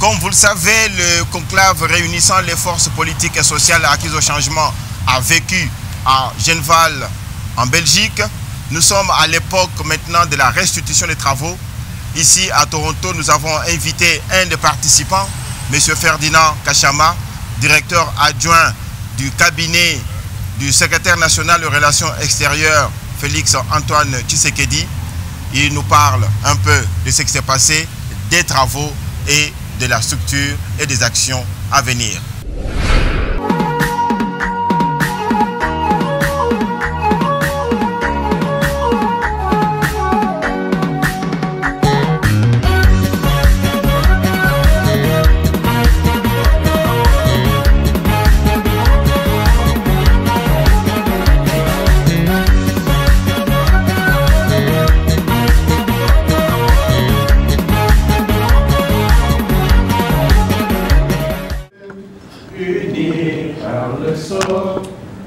Comme vous le savez, le conclave réunissant les forces politiques et sociales acquises au changement a vécu à Genval, en Belgique. Nous sommes à l'époque maintenant de la restitution des travaux. Ici à Toronto, nous avons invité un des participants, M. Ferdinand Kachama, directeur adjoint du cabinet du secrétaire national de relations extérieures, Félix Antoine Tshisekedi. Il nous parle un peu de ce qui s'est passé, des travaux et de la structure et des actions à venir.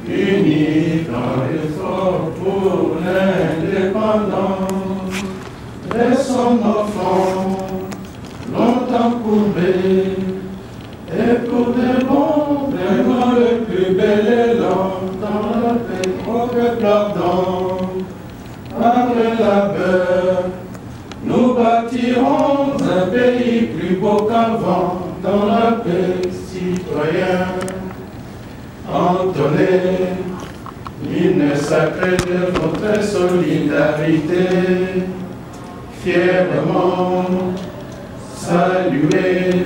Unis dans l'effort pour l'indépendance, laissons nos fronts longtemps courbés, et pour des bons, vraiment le plus bel élan dans le pays, au peuple ardent, par le labeur, nous bâtirons un pays plus beau qu'avant, dans la paix citoyenne. Entonnez l'hymne sacré de votre solidarité, fièrement saluez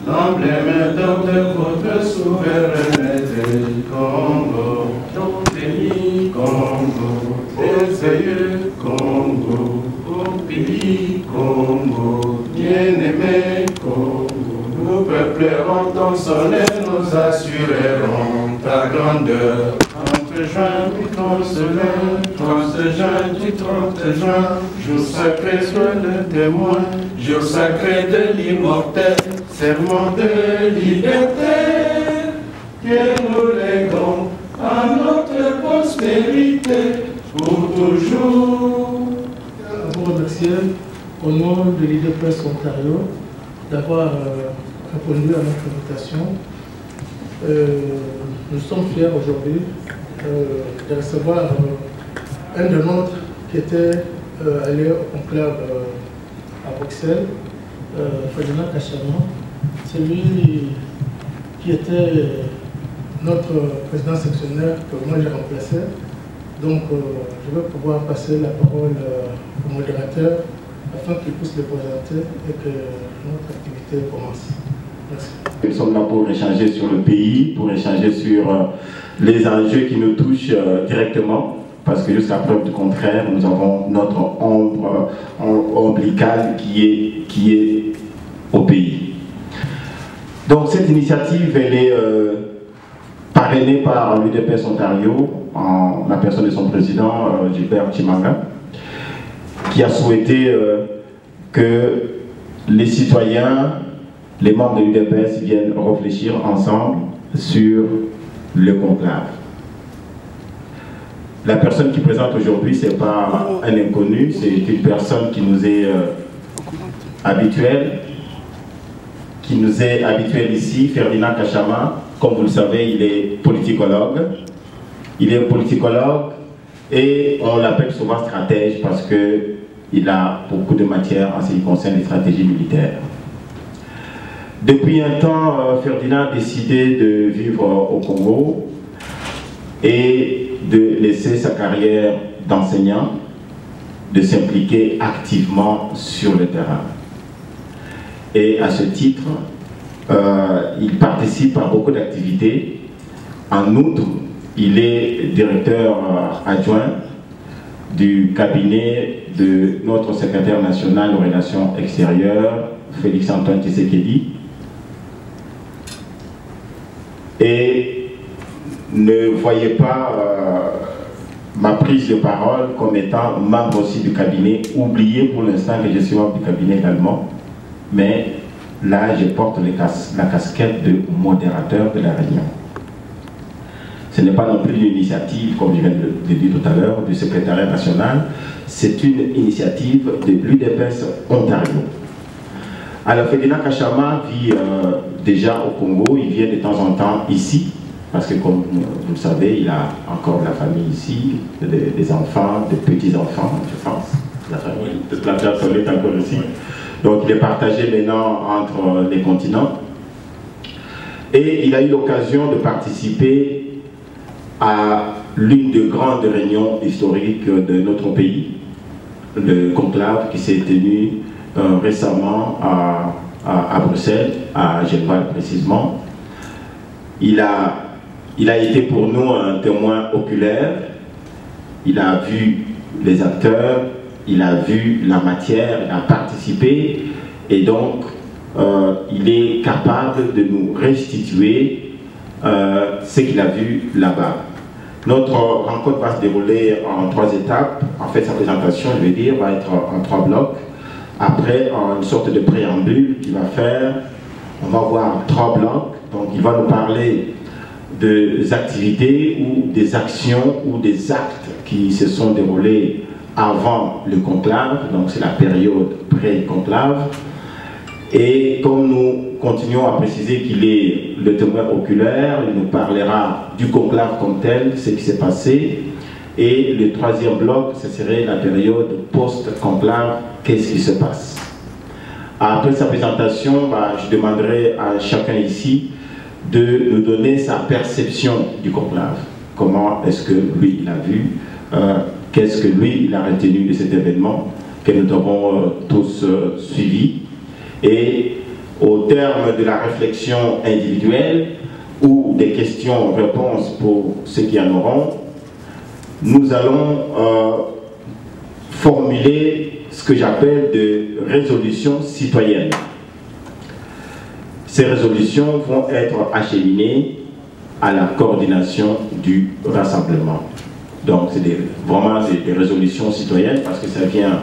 l'emblème d'or de votre souveraineté. Congo, ton pays, Congo, merveilleux Congo, au pays Congo, bien-aimé Congo. Nous peuplerons ton soleil, nous assurerons ta grandeur. 30 juin du 30 juin du 30 juin, jour sacré soit le témoin, jour sacré de l'immortel, serment de liberté, que nous léguons à notre prospérité pour toujours. Je vous remercie au nom de l'IDPS Ontario d'avoir répondu à notre invitation. Nous sommes fiers aujourd'hui de recevoir un de nôtres qui était allé au conclave à Bruxelles, Ferdinand Kachama. C'est lui qui était notre président sectionnaire que moi j'ai remplacé. Donc je vais pouvoir passer la parole au modérateur afin qu'il puisse le présenter et que notre activité commence. Merci. Nous sommes là pour échanger sur le pays, pour échanger sur les enjeux qui nous touchent directement, parce que jusqu'à preuve du contraire, nous avons notre ombre ombilicale qui est au pays. Donc cette initiative, elle est parrainée par l'UDPS Ontario, en la personne de son président, Gilbert Chimanga, qui a souhaité que les citoyens, les membres de l'UDPS viennent réfléchir ensemble sur le conclave. La personne qui présente aujourd'hui, ce n'est pas un inconnu, c'est une personne qui nous est habituelle, ici, Ferdinand Kachama. Comme vous le savez, il est politicologue. Et on l'appelle souvent stratège parce qu'il a beaucoup de matière en ce qui concerne les stratégies militaires. Depuis un temps, Ferdinand a décidé de vivre au Congo et de laisser sa carrière d'enseignant, de s'impliquer activement sur le terrain. Et à ce titre, il participe à beaucoup d'activités. En outre, il est directeur adjoint du cabinet de notre secrétaire national de relations extérieures, Félix Antoine Tshisekedi. Et ne voyez pas ma prise de parole comme étant membre aussi du cabinet. Oubliez pour l'instant que je suis membre du cabinet également. Mais là, je porte la casquette de modérateur de la réunion. Ce n'est pas non plus une initiative, comme je viens de le dire tout à l'heure, du secrétariat national. C'est une initiative de l'UDPS Ontario. Alors Ferdinand Kachama vit déjà au Congo, il vient de temps en temps ici, parce que comme vous le savez, il a encore de la famille ici, des enfants, des petits-enfants, je pense. La famille de la personne est encore ici. Donc il est partagé maintenant entre les continents. Et il a eu l'occasion de participer à l'une des grandes réunions historiques de notre pays, le conclave qui s'est tenu récemment à Bruxelles, à Genval précisément. Il a été pour nous un témoin oculaire. Il a vu les acteurs, il a vu la matière, il a participé et donc il est capable de nous restituer ce qu'il a vu là-bas. Notre rencontre va se dérouler en 3 étapes. En fait, sa présentation, je vais dire, va être en 3 blocs. Après, une sorte de préambule qu'il va faire. On va voir 3 blocs. Donc, il va nous parler des activités ou des actions ou des actes qui se sont déroulés avant le conclave. Donc, c'est la période pré-conclave. Et comme nous continuons à préciser qu'il est le témoin oculaire, il nous parlera du conclave comme tel, ce qui s'est passé. Et le 3e bloc, ce serait la période post-conclave, qu'est-ce qui se passe. Après sa présentation, je demanderai à chacun ici de nous donner sa perception du conclave. Comment est-ce que lui, il a vu, qu'est-ce que lui, il a retenu de cet événement que nous avons tous suivi. Et au terme de la réflexion individuelle ou des questions-réponses pour ceux qui en auront, nous allons formuler ce que j'appelle des résolutions citoyennes. Ces résolutions vont être acheminées à la coordination du rassemblement. Donc c'est vraiment des résolutions citoyennes parce que ça vient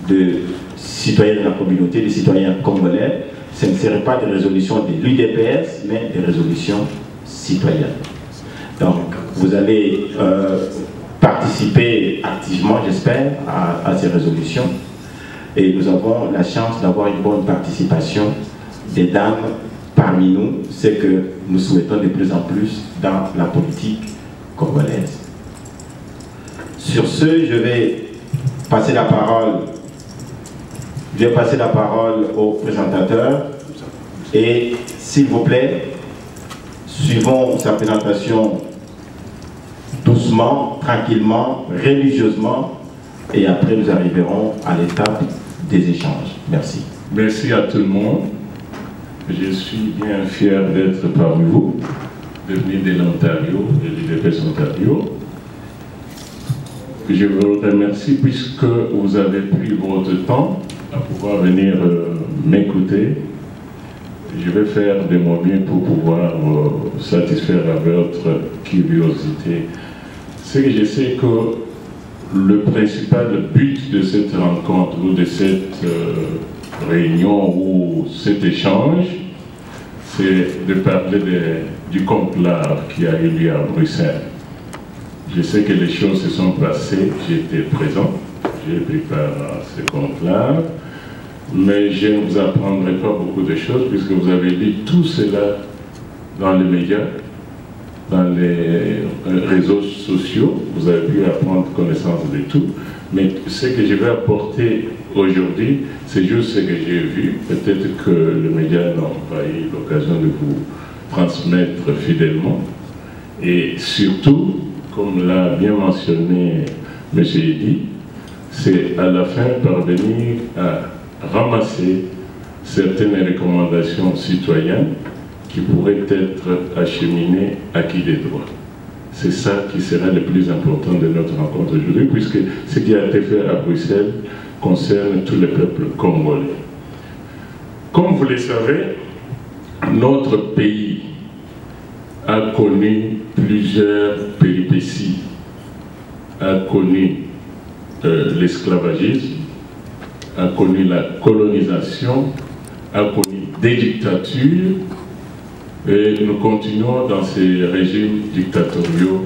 de citoyens de la communauté, des citoyens congolais. Ce ne serait pas des résolutions de l'UDPS, mais des résolutions citoyennes. Donc, vous allez participer activement, j'espère, à ces résolutions. Et nous avons la chance d'avoir une bonne participation des dames parmi nous, c'est que nous souhaitons de plus en plus dans la politique congolaise. Sur ce, je vais passer la parole. Je vais passer la parole au présentateur et s'il vous plaît, suivons sa présentation doucement, tranquillement, religieusement et après nous arriverons à l'étape des échanges. Merci. Merci à tout le monde. Je suis bien fier d'être parmi vous, de venir de l'Ontario, de l'UDPS Ontario. Je vous remercie puisque vous avez pris votre temps à pouvoir venir m'écouter. Je vais faire de mon mieux pour pouvoir satisfaire à votre curiosité. C'est que je sais que le principal but de cette rencontre ou de cette réunion ou cet échange, c'est de parler du conclave qui a eu lieu à Bruxelles. Je sais que les choses se sont passées, j'étais présent, j'ai pris part à ce conclave, mais je ne vous apprendrai pas beaucoup de choses puisque vous avez lu tout cela dans les médias, dans les réseaux sociaux, vous avez pu prendre connaissance de tout, mais ce que je vais apporter aujourd'hui, c'est juste ce que j'ai vu. Peut-être que les médias n'ont pas eu l'occasion de vous transmettre fidèlement. Et surtout, comme l'a bien mentionné M. Eddy, c'est à la fin parvenir à ramasser certaines recommandations citoyennes qui pourraient être acheminées à qui des droits. C'est ça qui sera le plus important de notre rencontre aujourd'hui, puisque ce qui a été fait à Bruxelles concerne tout le peuple congolais. Comme vous le savez, notre pays a connu plusieurs péripéties, a connu l'esclavagisme, a connu la colonisation, a connu des dictatures, et nous continuons dans ces régimes dictatoriaux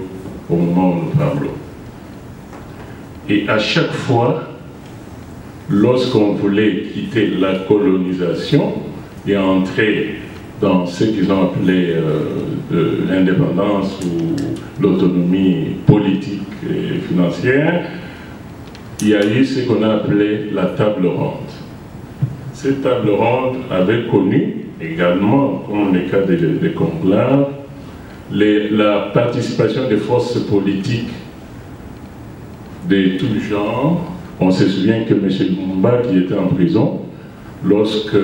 au moment où nous parlons. Et à chaque fois, lorsqu'on voulait quitter la colonisation et entrer dans ce qu'ils ont appelé l'indépendance ou l'autonomie politique et financière, il y a eu ce qu'on a appelé la table ronde. Cette table ronde avait connu également, comme le cas des conclaves, la participation des forces politiques de tout genre. On se souvient que M. Lumumba, qui était en prison, lorsque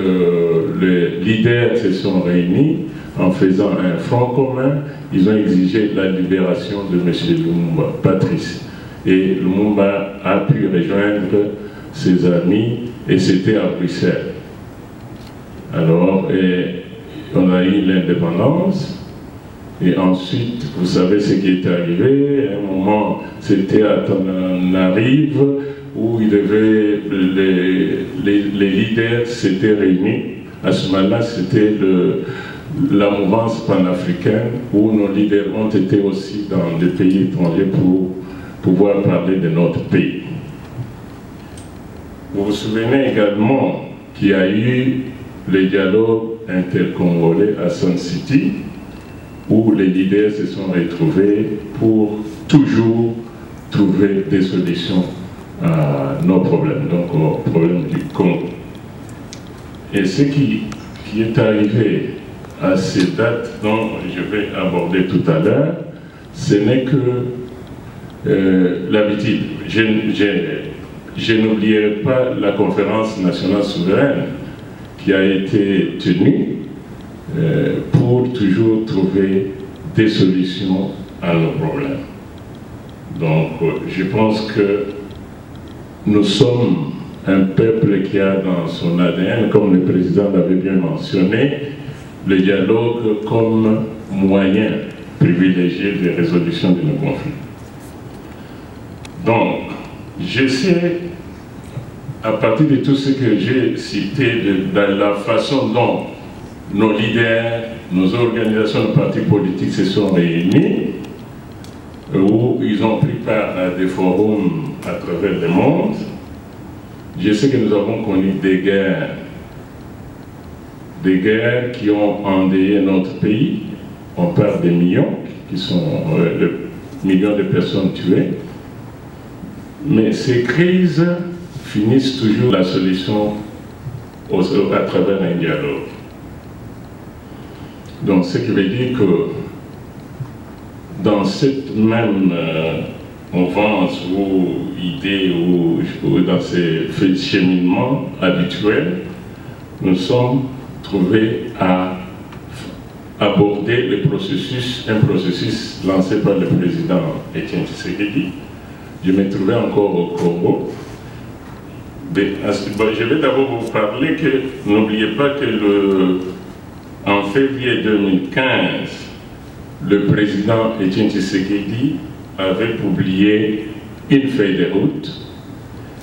les leaders se sont réunis en faisant un front commun, ils ont exigé la libération de M. Lumumba, Patrice. Et Lumumba a pu rejoindre ses amis et c'était à Bruxelles. Alors, on a eu l'indépendance. Et ensuite, vous savez ce qui est arrivé. À un moment, c'était à Tananarive où les leaders s'étaient réunis. À ce moment-là, c'était la mouvance panafricaine où nos leaders ont été aussi dans des pays étrangers pour pouvoir parler de notre pays. Vous vous souvenez également qu'il y a eu le dialogue intercongolais à Sun City, où les leaders se sont retrouvés pour toujours trouver des solutions à nos problèmes, donc aux problèmes du Congo. Et ce qui est arrivé à ces dates dont je vais aborder tout à l'heure, ce n'est que l'habitude. Je n'oublierai pas la conférence nationale souveraine qui a été tenue pour toujours trouver des solutions à nos problèmes. Donc, je pense que nous sommes un peuple qui a dans son ADN, comme le président l'avait bien mentionné, le dialogue comme moyen privilégié de résolution de nos conflits. Donc, j'essaie, à partir de tout ce que j'ai cité, de la façon dont nos leaders, nos organisations de partis politiques se sont réunis, où ils ont pris part à des forums à travers le monde. Je sais que nous avons connu des guerres qui ont endeuillé notre pays. On parle des millions, qui sont millions de personnes tuées. Mais ces crises finissent toujours la solution à travers un dialogue. Donc, ce qui veut dire que dans cette même mouvance ou idée ou dans ces cheminements habituels, nous sommes trouvés à aborder un processus lancé par le président Étienne Tshisekedi. Je me trouvais encore au Congo. Je vais d'abord vous parler que, n'oubliez pas que en février 2015, le président Étienne Tshisekedi avait publié une feuille de route.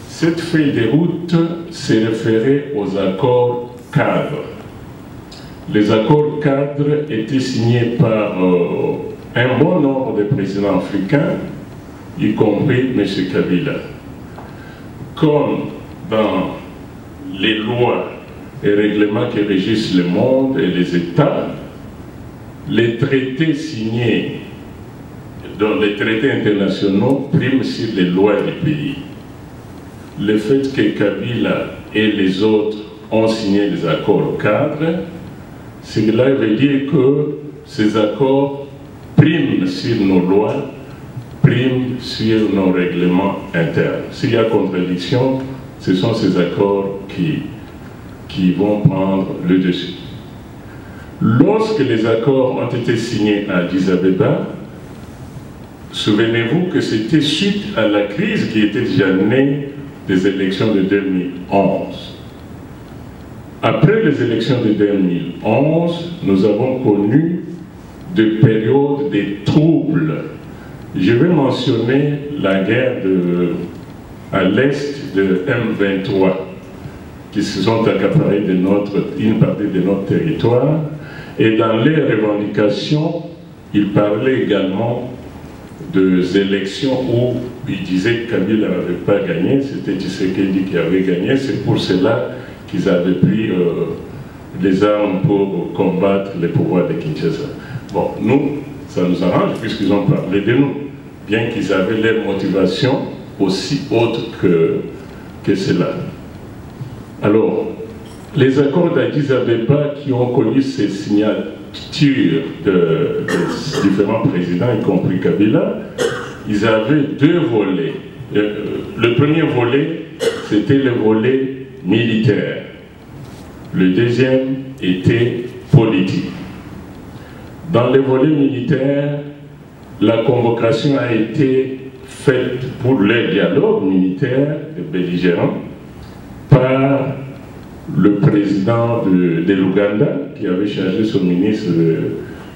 Cette feuille de route se référait aux accords cadres. Les accords cadres étaient signés par un bon nombre de présidents africains, y compris M. Kabila. Comme dans les lois et règlements qui régissent le monde et les États, les traités signés, dans les traités internationaux, priment sur les lois du pays. Le fait que Kabila et les autres ont signé des accords cadres, cela veut dire que ces accords priment sur nos lois, priment sur nos règlements internes. S'il y a contradiction, ce sont ces accords qui vont prendre le dessus. Lorsque les accords ont été signés à Addis Abeba, souvenez-vous que c'était suite à la crise qui était déjà née des élections de 2011. Après les élections de 2011, nous avons connu des périodes de troubles. Je vais mentionner la guerre à l'est de M23, qui se sont accaparés de une partie de notre territoire. Et dans les revendications, ils parlaient également des élections où il disait que Kabila n'avait pas gagné, c'était Tshisekedi qui avait gagné. C'est pour cela qu'ils avaient pris les armes pour combattre les pouvoirs de Kinshasa. Bon, nous, ça nous arrange puisqu'ils ont parlé de nous, bien qu'ils avaient leur motivation aussi autre que cela. Alors, les accords d'Addis Abeba qui ont connu ces signatures de différents présidents, y compris Kabila, ils avaient deux volets. Le premier volet, c'était le volet militaire. Le deuxième était politique. Dans le volet militaire, la convocation a été faite pour le dialogue militaire et belligérant par le président de l'Ouganda, qui avait chargé son ministre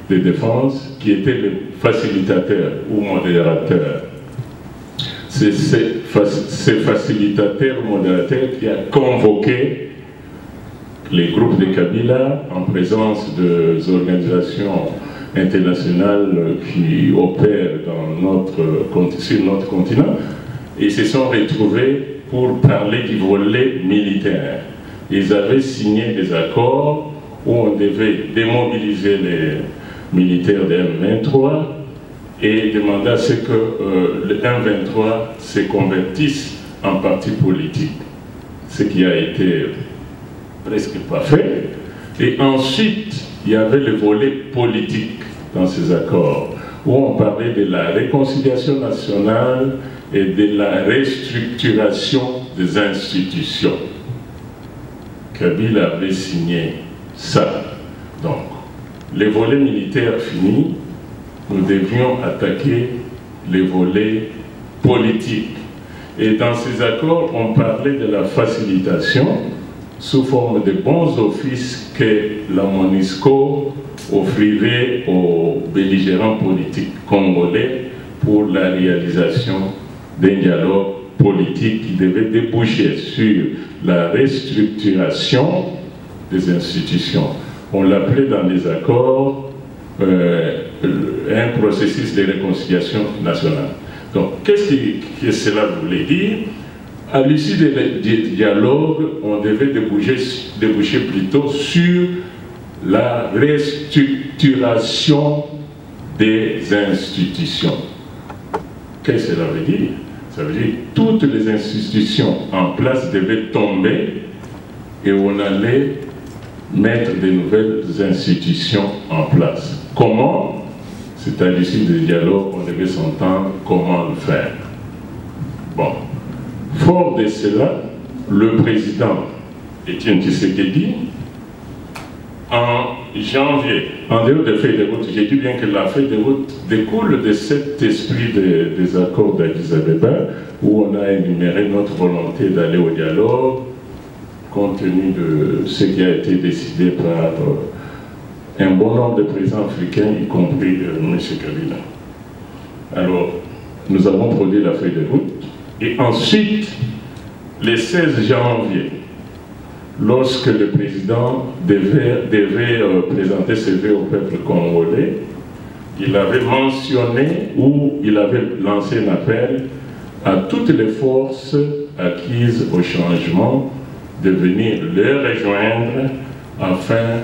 de Défense, qui était le facilitateur ou modérateur. C'est ce facilitateur ou modérateur qui a convoqué les groupes de Kabila en présence des organisations internationales qui opèrent sur notre continent, et se sont retrouvés pour parler du volet militaire. Ils avaient signé des accords où on devait démobiliser les militaires de M23 et demander à ce que le M23 se convertisse en parti politique, ce qui a été presque pas fait. Et ensuite, il y avait le volet politique dans ces accords, où on parlait de la réconciliation nationale et de la restructuration des institutions. Kabila avait signé ça. Donc, les volets militaires finis, nous devions attaquer les volets politiques. Et dans ces accords, on parlait de la facilitation sous forme de bons offices que la MONUSCO offrirait aux belligérants politiques congolais pour la réalisation d'un dialogue politique qui devait déboucher sur la restructuration des institutions. On l'appelait dans les accords un processus de réconciliation nationale. Donc, qu'est-ce que cela voulait dire? À l'issue du dialogue, on devait déboucher plutôt sur la restructuration des institutions. Qu'est-ce que cela veut dire? Ça veut dire que toutes les institutions en place devaient tomber et on allait mettre de nouvelles institutions en place. Comment? C'est à l'issue du dialogue, on devait s'entendre comment le faire. Bon. Fort de cela, le président Étienne Tshisekedi, en janvier, en dehors des feuilles de route, j'ai dit bien que la feuille de route découle de cet esprit des accords d'Addis Abeba, où on a énuméré notre volonté d'aller au dialogue, compte tenu de ce qui a été décidé par un bon nombre de présidents africains, y compris M. Kabila. Alors, nous avons produit la feuille de route, et ensuite, le 16 janvier, lorsque le président devait présenter ses vœux au peuple congolais, il avait mentionné ou il avait lancé un appel à toutes les forces acquises au changement de venir les rejoindre afin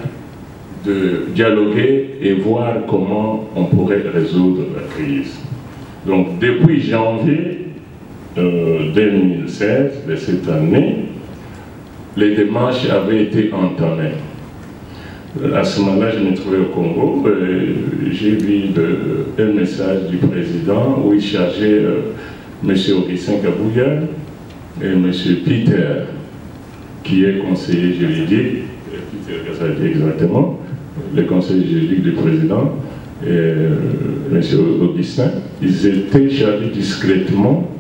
de dialoguer et voir comment on pourrait résoudre la crise. Donc depuis janvier 2016 de cette année, les démarches avaient été entamées. À ce moment-là, je me trouvais au Congo. J'ai vu un message du président où il chargeait M. Augustin Kabouya et M. Peter, qui est conseiller juridique, Peter Gassadi exactement, le conseiller juridique du président, et M. Augustin. Ils étaient chargés discrètement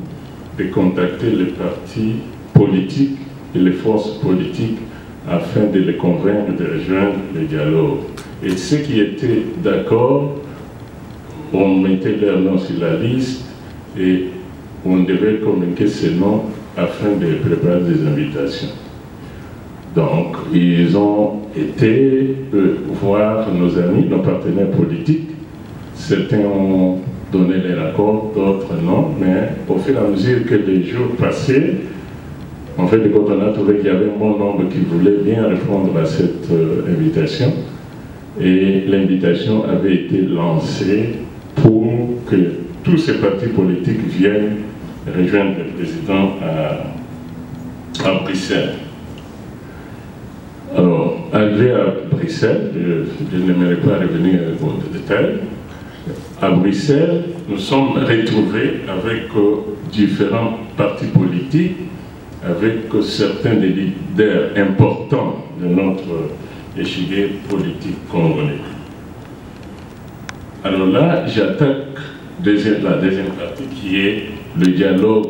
de contacter les partis politiques et les forces politiques afin de les convaincre de rejoindre le dialogue. Et ceux qui étaient d'accord, on mettait leur nom sur la liste et on devait communiquer ces noms afin de préparer des invitations. Donc, ils ont été voir nos amis, nos partenaires politiques. Certains ont donné les rapports, d'autres non, mais au fur et à mesure que les jours passaient, en fait, quand on a trouvé qu'il y avait un bon nombre qui voulaient bien répondre à cette invitation, et l'invitation avait été lancée pour que tous ces partis politiques viennent rejoindre le président à Bruxelles. Alors, arrivé à Bruxelles, je n'aimerais pas revenir aux détails. À Bruxelles, nous sommes retrouvés avec différents partis politiques, avec certains des leaders importants de notre échiquier politique congolais. Alors là, j'attaque la deuxième partie qui est le dialogue,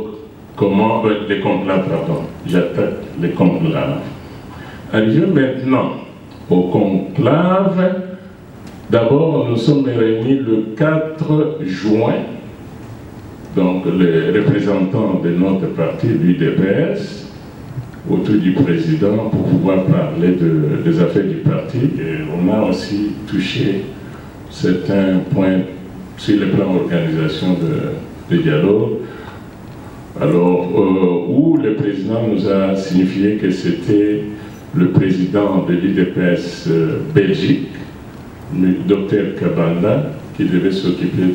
les conclaves, pardon. J'attaque les conclaves. Arrivé maintenant au conclave, d'abord nous sommes réunis le 4 juin, donc les représentants de notre parti, l'UDPS, autour du président pour pouvoir parler des affaires du parti. Et on a aussi touché certains points sur le plan d'organisation de dialogue. Alors, où le président nous a signifié que c'était le président de l'UDPS Belgique, le docteur Kabanda, qui devait s'occuper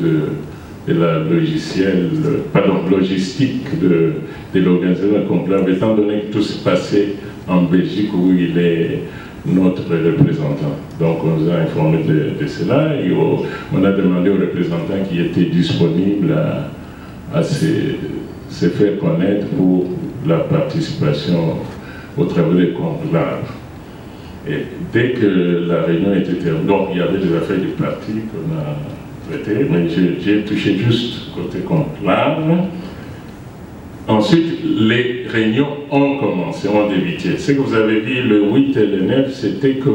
de la logistique de l'organisation de conclave, étant donné que tout se passait en Belgique où il est notre représentant. Donc on nous a informé de cela et on a demandé aux représentants qui étaient disponibles à se faire connaître pour la participation au travail des conclaves. Et dès que la réunion était terminée, donc il y avait des affaires du parti qu'on a traitées, mais j'ai touché juste côté conclave. Ensuite, les réunions ont commencé, ont débuté. Ce que vous avez vu le 8 et le 9, c'était que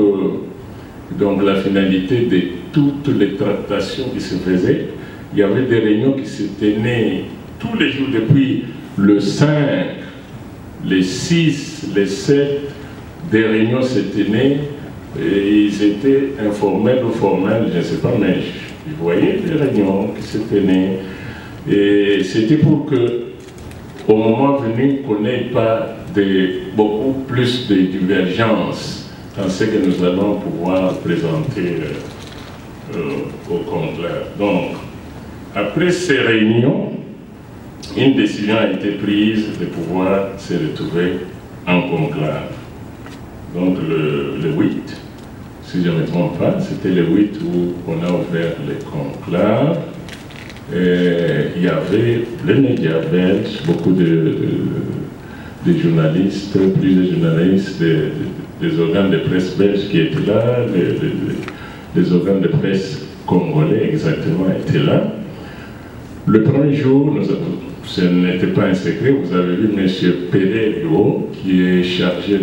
donc, la finalité de toutes les tractations qui se faisaient, il y avait des réunions qui se tenaient tous les jours depuis le 5, les 6, les 7, des réunions se tenaient et ils étaient informels ou formels, je ne sais pas, mais vous voyez les réunions qui se tenaient. Et c'était pour que, au moment venu, qu'on n'ait pas beaucoup plus de divergences dans ce que nous allons pouvoir présenter au conclave. Donc, après ces réunions, une décision a été prise de pouvoir se retrouver en conclave. Donc le 8, si je ne me trompe pas, c'était le 8 où on a ouvert les conclaves. Il y avait les médias belges, beaucoup de journalistes, plusieurs journalistes, des organes de presse belges qui étaient là, les organes de presse congolais exactement étaient là. Le premier jour, ce n'était pas un secret, vous avez vu M. Pereiro, qui est chargé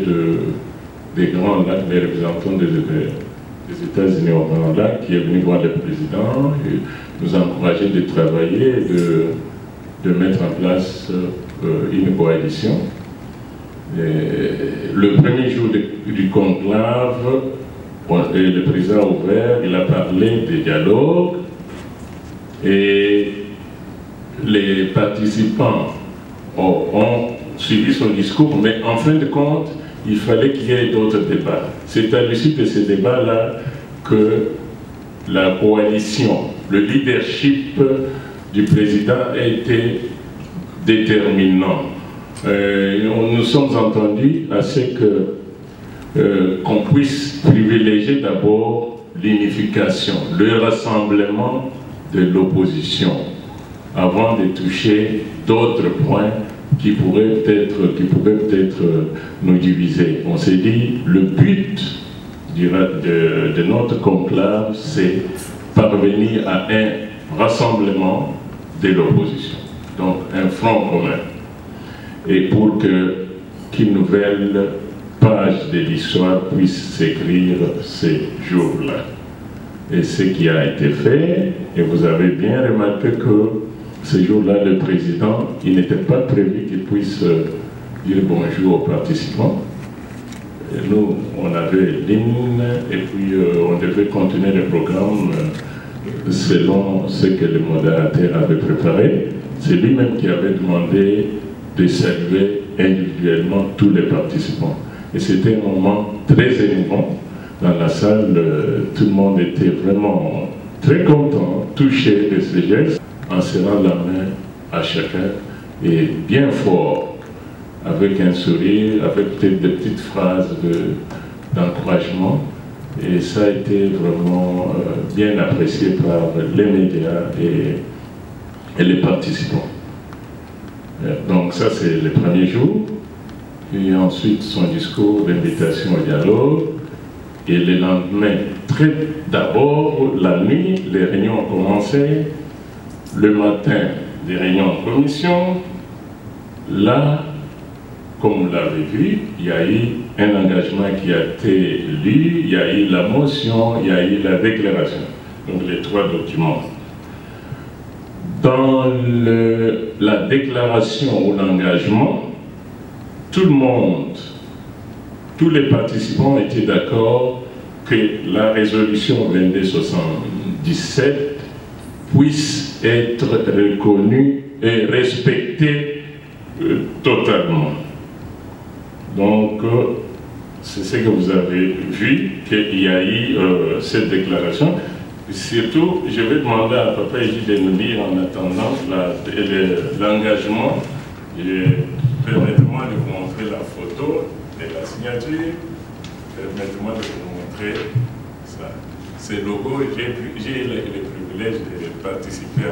des Grands Lacs, les représentants des États-Unis aux Grands Lacs, qui est venu voir le président et nous encourager de travailler, de mettre en place une coalition. Et le premier jour du conclave, le président a ouvert, il a parlé des dialogues et les participants ont suivi son discours, mais en fin de compte, il fallait qu'il y ait d'autres débats. C'est à l'issue de ces débats-là que la coalition, le leadership du président a été déterminant. Nous sommes entendus à ce qu'on puisse privilégier d'abord l'unification, le rassemblement de l'opposition, avant de toucher d'autres points qui pourraient peut-être nous diviser. On s'est dit, le but de notre conclave, c'est parvenir à un rassemblement de l'opposition, donc un front commun. Et pour qu'une nouvelle page de l'histoire puisse s'écrire ces jours-là. Et ce qui a été fait, et vous avez bien remarqué que ce jour-là, le président, il n'était pas prévu qu'il puisse dire bonjour aux participants. Et nous, on avait l'hymne et puis on devait continuer le programme selon ce que le modérateur avait préparé. C'est lui-même qui avait demandé de saluer individuellement tous les participants. Et c'était un moment très émouvant. Dans la salle, tout le monde était vraiment très content, touché de ce geste, en serrant la main à chacun et bien fort, avec un sourire, avec peut-être des petites phrases d'encouragement. Et ça a été vraiment bien apprécié par les médias et les participants. Donc ça, c'est le premier jour. Et ensuite, son discours d'invitation au dialogue. Et le lendemain, d'abord, la nuit, les réunions ont commencé. Le matin, des réunions en commission. Là, comme vous l'avez vu, il y a eu un engagement qui a été lu, il y a eu la motion, il y a eu la déclaration. Donc les 3 documents. Dans la déclaration ou l'engagement, tout le monde, tous les participants étaient d'accord que la résolution 2277 puisse être reconnue et respectée totalement. Donc, c'est ce que vous avez vu, qu'il y a eu cette déclaration. Surtout, je vais demander à Papa Eji de nous lire en attendant l'engagement. Permettez-moi de vous montrer la photo de la signature. Permettez-moi de vous montrer ça. C'est le logo. J'ai le privilège de participer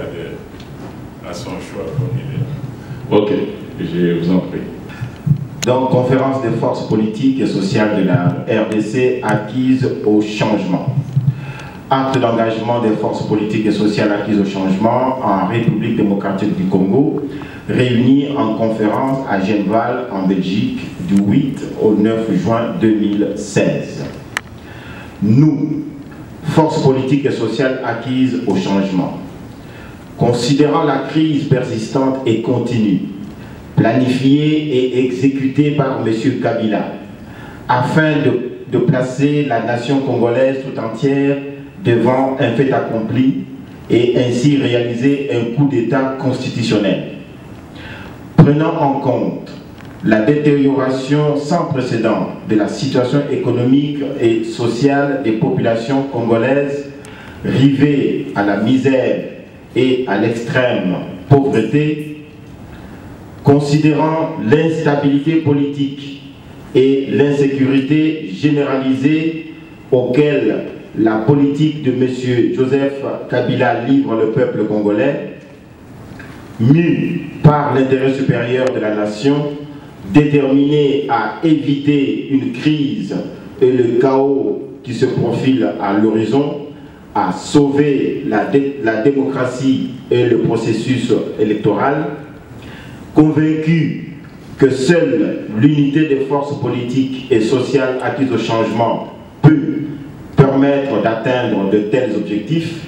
à son choix comme il est. Ok, je vous en prie. Donc, conférence des forces politiques et sociales de la RDC acquise au changement. Acte d'engagement des forces politiques et sociales acquises au changement en République démocratique du Congo, réunis en conférence à Genval, en Belgique, du 8 au 9 juin 2016. Nous, forces politiques et sociales acquises au changement, considérant la crise persistante et continue, planifiée et exécutée par M. Kabila, afin de placer la nation congolaise tout entière devant un fait accompli et ainsi réaliser un coup d'État constitutionnel. Prenant en compte la détérioration sans précédent de la situation économique et sociale des populations congolaises rivées à la misère et à l'extrême pauvreté, considérant l'instabilité politique et l'insécurité généralisée auxquelles la politique de M. Joseph Kabila livre le peuple congolais, mu par l'intérêt supérieur de la nation, déterminé à éviter une crise et le chaos qui se profile à l'horizon, à sauver la démocratie et le processus électoral, convaincu que seule l'unité des forces politiques et sociales acquises au changement peut permettre d'atteindre de tels objectifs,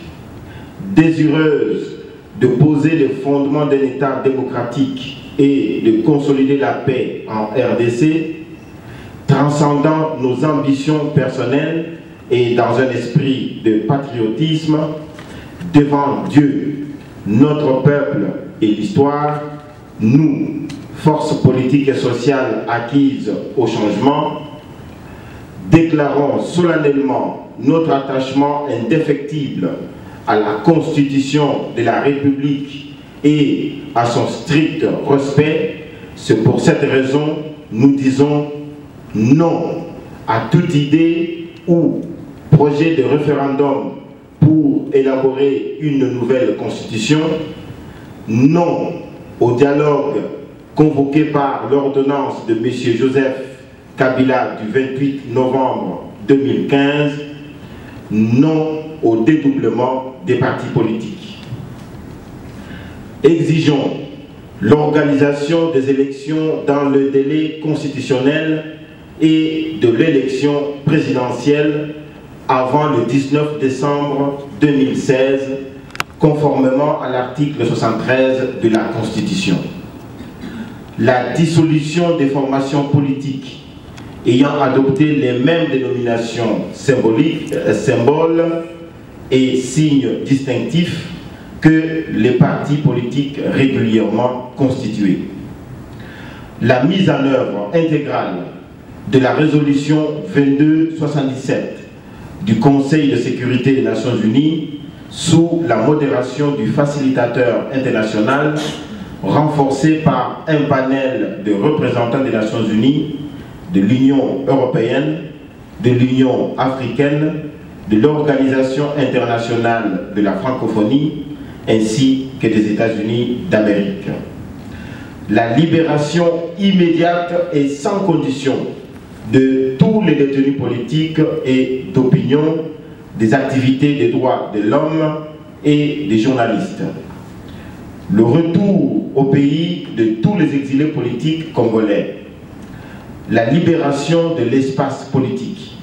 désireuse de poser les fondements d'un État démocratique et de consolider la paix en RDC, transcendant nos ambitions personnelles et dans un esprit de patriotisme, devant Dieu, notre peuple et l'histoire, nous, forces politiques et sociales acquises au changement, déclarons solennellement notre attachement indéfectible à la Constitution de la République et à son strict respect. C'est pour cette raison nous disons non à toute idée ou projet de référendum pour élaborer une nouvelle constitution, non au dialogue convoqué par l'ordonnance de M. Joseph Kabila du 28 novembre 2015, non au dédoublement des partis politiques. Exigeons l'organisation des élections dans le délai constitutionnel et de l'élection présidentielle avant le 19 décembre 2016, conformément à l'article 73 de la Constitution. La dissolution des formations politiques ayant adopté les mêmes dénominations symboles et signe distinctif que les partis politiques régulièrement constitués. La mise en œuvre intégrale de la résolution 2277 du Conseil de sécurité des Nations Unies sous la modération du facilitateur international, renforcé par un panel de représentants des Nations Unies, de l'Union européenne, de l'Union africaine, de l'Organisation internationale de la francophonie, ainsi que des États-Unis d'Amérique. La libération immédiate et sans condition de tous les détenus politiques et d'opinion, des activités des droits de l'homme et des journalistes. Le retour au pays de tous les exilés politiques congolais. La libération de l'espace politique.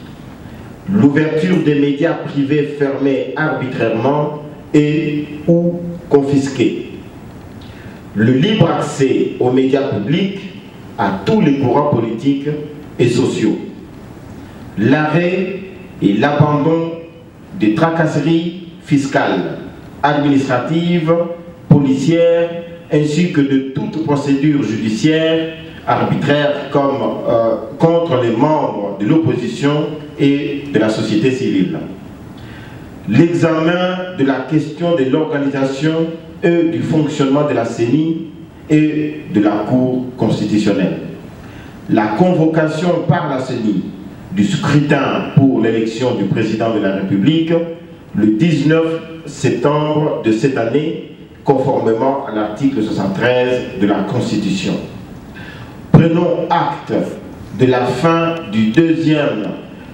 L'ouverture des médias privés fermés arbitrairement et ou confisqués. Le libre accès aux médias publics à tous les courants politiques et sociaux. L'arrêt et l'abandon des tracasseries fiscales, administratives, policières, ainsi que de toute procédure judiciaire arbitraire comme contre les membres de l'opposition et de la société civile. L'examen de la question de l'organisation et du fonctionnement de la CENI et de la Cour constitutionnelle. La convocation par la CENI du scrutin pour l'élection du président de la République le 19 septembre de cette année, conformément à l'article 73 de la Constitution. Prenons acte de la fin du deuxième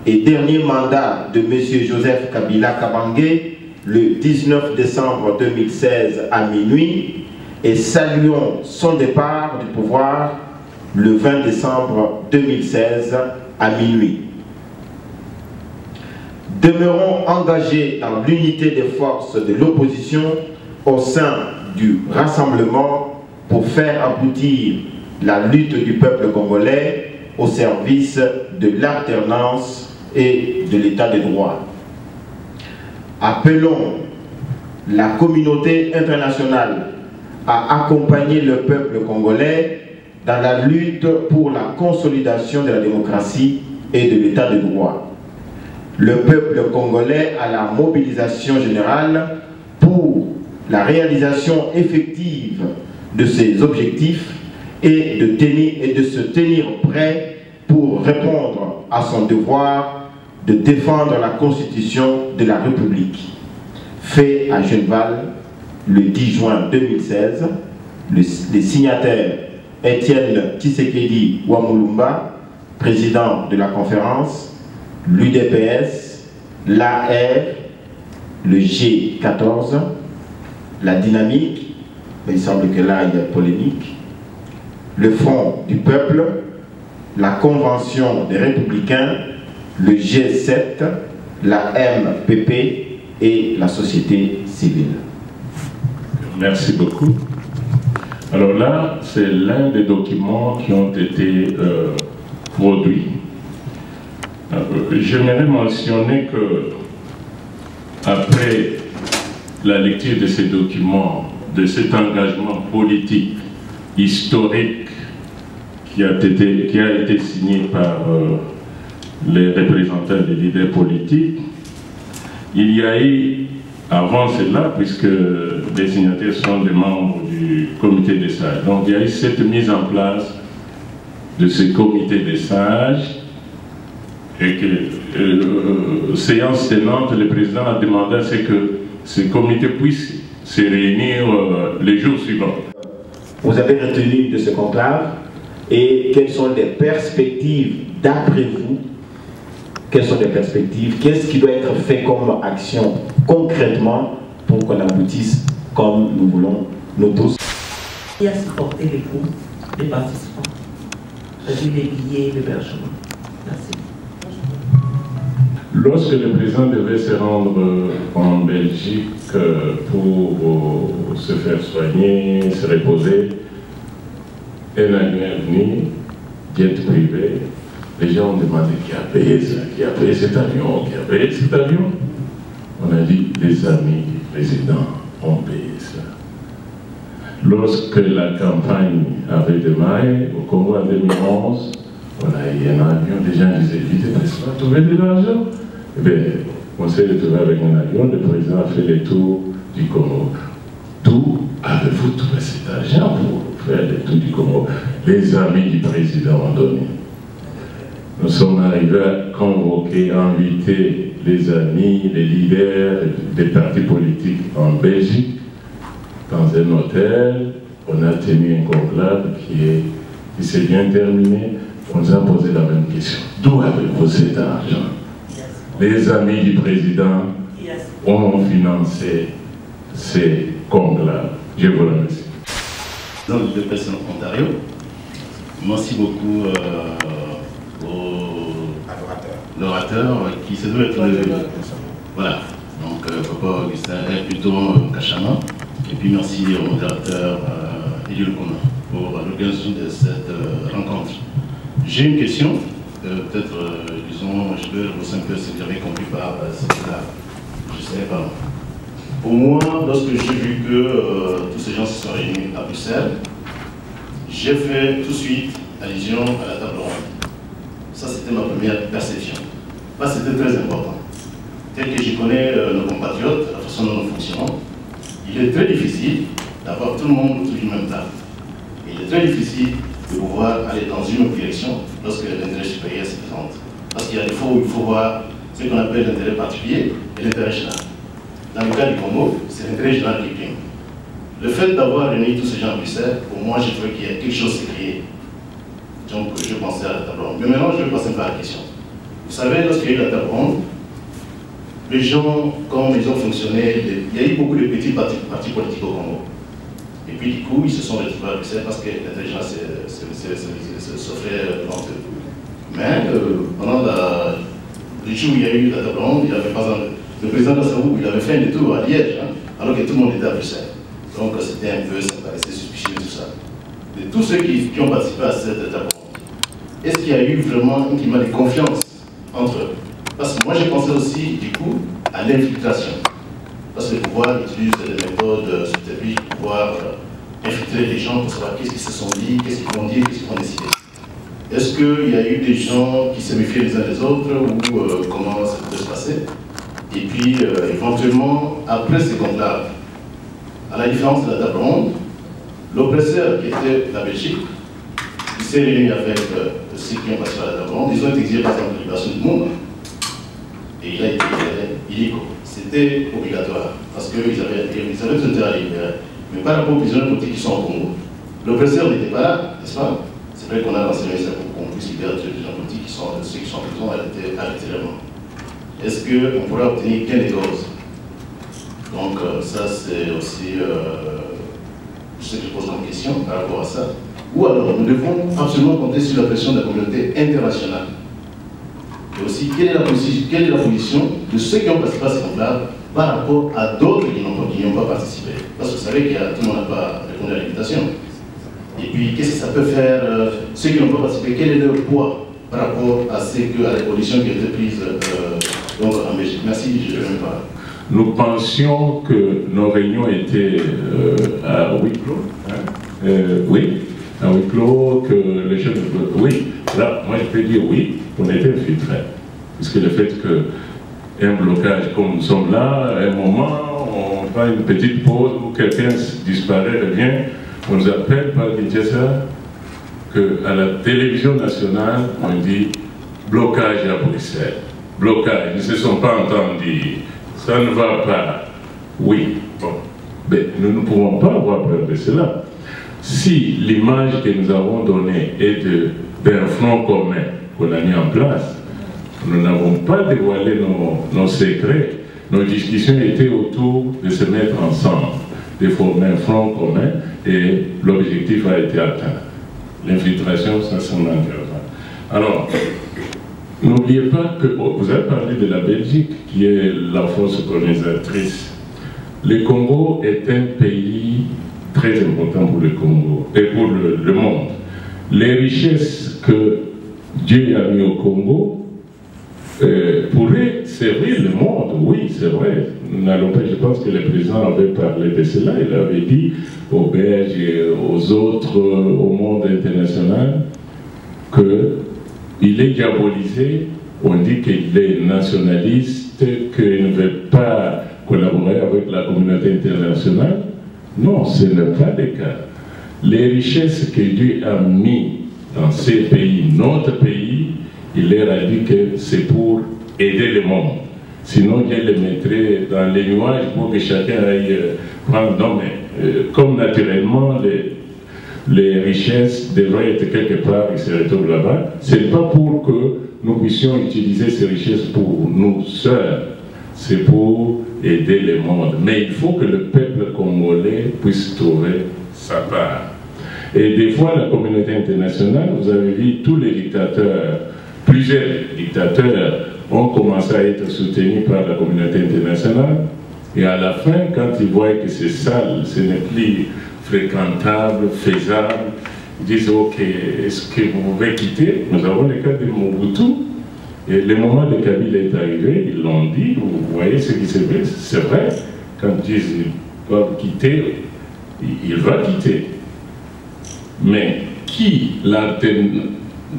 et dernier mandat de M. Joseph Kabila Kabange le 19 décembre 2016 à minuit et saluons son départ du pouvoir le 20 décembre 2016 à minuit. Demeurons engagés dans l'unité des forces de l'opposition au sein du rassemblement pour faire aboutir la lutte du peuple congolais au service de l'alternance et de l'état de droit. Appelons la communauté internationale à accompagner le peuple congolais dans la lutte pour la consolidation de la démocratie et de l'état de droit. Le peuple congolais à la mobilisation générale pour la réalisation effective de ses objectifs et de se tenir prêt pour répondre à son devoir de défendre la Constitution de la République. Fait à Genval le 10 juin 2016, les signataires Étienne Tshisekedi Wamulumba, président de la conférence, l'UDPS, l'AR, le G14, la dynamique, mais il semble que là il y a polémique, le Front du peuple, la Convention des Républicains, le G7, la MPP et la société civile. Merci beaucoup. Alors là, c'est l'un des documents qui ont été produits. J'aimerais mentionner que après la lecture de ces documents, de cet engagement politique historique qui a été signé par les représentants des leaders politiques, il y a eu, avant cela, puisque les signataires sont des membres du comité des sages, donc il y a eu cette mise en place de ce comité des sages, et que, séance tenante, le président a demandé à ce que ce comité puisse se réunir les jours suivants. Vous avez retenu de ce conclave et quelles sont les perspectives d'après vous? Quelles sont les perspectives? Qu'est-ce qui doit être fait comme action concrètement pour qu'on aboutisse comme nous voulons, nous tous? Qui a supporté les coûts des participants? C'est-à-dire les billets, l'hébergement. Merci. Lorsque le président devait se rendre en Belgique pour se faire soigner, se reposer, un ami est venu, jet privé, les gens ont demandé qui a payé ça, qui a payé cet avion, qui a payé cet avion. on a dit les amis du président ont payé ça. Lorsque la campagne avait démarré, au Congo en 2011, on a eu un avion, des gens disaient, vite, est-ce qu'on va trouver de l'argent? Eh bien, on s'est retrouvé avec un avion, le président a fait les tours du Congo. D'où avez-vous trouvé cet argent pour faire les tours du Congo? Les amis du président ont donné. Nous sommes arrivés à convoquer, à inviter les amis, les leaders des partis politiques en Belgique, dans un hôtel. On a tenu un conclave qui s'est bien terminé. On nous a posé la même question. D'où avez-vous cet argent? Les amis du président ont financé ces conclaves. Je vous remercie. Dans le déplacement Ontario, merci beaucoup l'orateur qui se doit être le... Voilà, donc Papa Augustin est plutôt Kachama. Et puis merci au modérateur Elie Lukona pour l'organisation de cette rencontre. J'ai une question, peut-être, disons, je vais reposer un peu ce que j'avais compris par celle-là. Je ne sais pas. Pour moi, lorsque j'ai vu que tous ces gens se sont réunis à Bruxelles, j'ai fait tout de suite allusion à la table ronde. Ça, c'était ma première perception. Ça, c'était très important. Tel que je connais nos compatriotes, la façon dont nous fonctionnons, il est très difficile d'avoir tout le monde autour d'une même table. Il est très difficile de pouvoir aller dans une direction lorsque l'intérêt supérieur se présente. Parce qu'il y a des fois où il faut voir ce qu'on appelle l'intérêt particulier et l'intérêt général. Dans le cas du Congo, c'est l'intérêt général qui prime. Le fait d'avoir réuni tous ces gens à Bruxelles, pour moi, j'ai trouvé qu'il y a quelque chose de créé. Donc, je pensais à la table ronde. Mais maintenant, je vais passer un peu à la question. Vous savez, lorsqu'il y a eu la table ronde, les gens, comme ils ont fonctionné, il y a eu beaucoup de petits partis politiques au Congo. Et puis du coup, ils se sont retrouvés à Bruxelles parce que l'intérêt général s'offrait devant eux. Mais pendant le jour où il y a eu la table ronde, il avait, par exemple, le président Kassavou, il avait fait un détour à Liège, hein, alors que tout le monde était à Bruxelles. Donc c'était un peu, ça paraissait suspicieux tout ça. De tous ceux qui ont participé à cette table ronde, est-ce qu'il y a eu vraiment un climat de confiance entre eux? Parce que moi j'ai pensé aussi, du coup, à l'infiltration. Parce que le pouvoir utilise des méthodes stratégiques pour pouvoir infiltrer les gens pour savoir qu'est-ce qu'ils se sont dit, qu'est-ce qu'ils vont dire, qu'est-ce qu'ils vont décider. Est-ce qu'il y a eu des gens qui se méfiaient les uns des autres ou comment ça peut se passer? Et puis, éventuellement, après ces conclaves, à la différence de la table ronde, l'oppresseur qui était la Belgique, il s'est réuni avec ceux qui ont passé à la table ronde, ils ont été exilés par exemple de la libération du monde. Et il a été illico. C'était obligatoire, parce qu'ils avaient tout intérêt à libérer. Mais par rapport aux prisonniers politiques qui sont au Congo, l'oppresseur n'était pas là, n'est-ce pas? C'est vrai qu'on a lancé ça pour qu'on puisse libérer tous les gens politiques qui sont, ceux qui sont en prison arbitrairement. Est-ce qu'on pourrait obtenir gain de cause? Donc ça c'est aussi, je sais que je pose une question par rapport à ça. Ou alors nous devons absolument compter sur la pression de la communauté internationale. Et aussi, quelle est la position de ceux qui ont participé à ce conclave par rapport à d'autres qui n'ont pas participé? Parce que vous savez que tout le monde n'a pas répondu à l'invitation. Et puis, qu'est-ce que ça peut faire, ceux qui n'ont pas participé, quel est leur poids par rapport à la position qui a été prise donc, en Belgique? Merci, je ne vais même pas. Nous pensions que nos réunions étaient à huis clos. Hein? Oui, à huis clos, que les jeunes... Oui, là, moi je peux dire oui, on était infiltrés. Parce que le fait qu'un blocage, comme nous sommes là, à un moment, on prend une petite pause où quelqu'un disparaît, revient, on nous appelle par Kinshasa qu'à la télévision nationale, on dit blocage à Bruxelles. Blocage, ils ne se sont pas entendus. Ça ne va pas. Oui, bon. Mais nous ne pouvons pas avoir peur de cela. Si l'image que nous avons donnée est d'un front commun qu'on a mis en place, nous n'avons pas dévoilé nos secrets. Nos discussions étaient autour de se mettre ensemble, de former un front commun et l'objectif a été atteint. L'infiltration, ça s'en intéressant. Alors, n'oubliez pas que vous avez parlé de la Belgique, qui est la force colonisatrice. Le Congo est un pays très important pour le Congo et pour le monde. Les richesses que Dieu a mis au Congo pourrait servir le monde, oui, c'est vrai. Je pense que le président avait parlé de cela, il avait dit aux Belges et aux autres, au monde international, qu'il est diabolisé, on dit qu'il est nationaliste, qu'il ne veut pas collaborer avec la communauté internationale. Non, ce n'est pas le cas. Les richesses que Dieu a mis dans ces pays, notre pays, il leur a dit que c'est pour aider le monde. Sinon, Dieu les mettrait dans les nuages pour que chacun aille prendre. Non, mais comme naturellement, les richesses devraient être quelque part et se retrouvent là-bas, ce n'est pas pour que nous puissions utiliser ces richesses pour nous seuls, c'est pour aider le monde. Mais il faut que le peuple congolais puisse trouver sa part. Et des fois, la communauté internationale, vous avez vu tous les dictateurs, plusieurs dictateurs ont commencé à être soutenus par la communauté internationale. Et à la fin, quand ils voient que c'est sale, ce n'est plus fréquentable, faisable, ils disent « Ok, est-ce que vous pouvez quitter ?» Nous avons le cas de Mobutu. Et le moment de Kabila est arrivé, ils l'ont dit, vous voyez ce qui s'est fait, c'est vrai. Quand ils disent qu'ils doivent quitter, il va quitter. Mais qui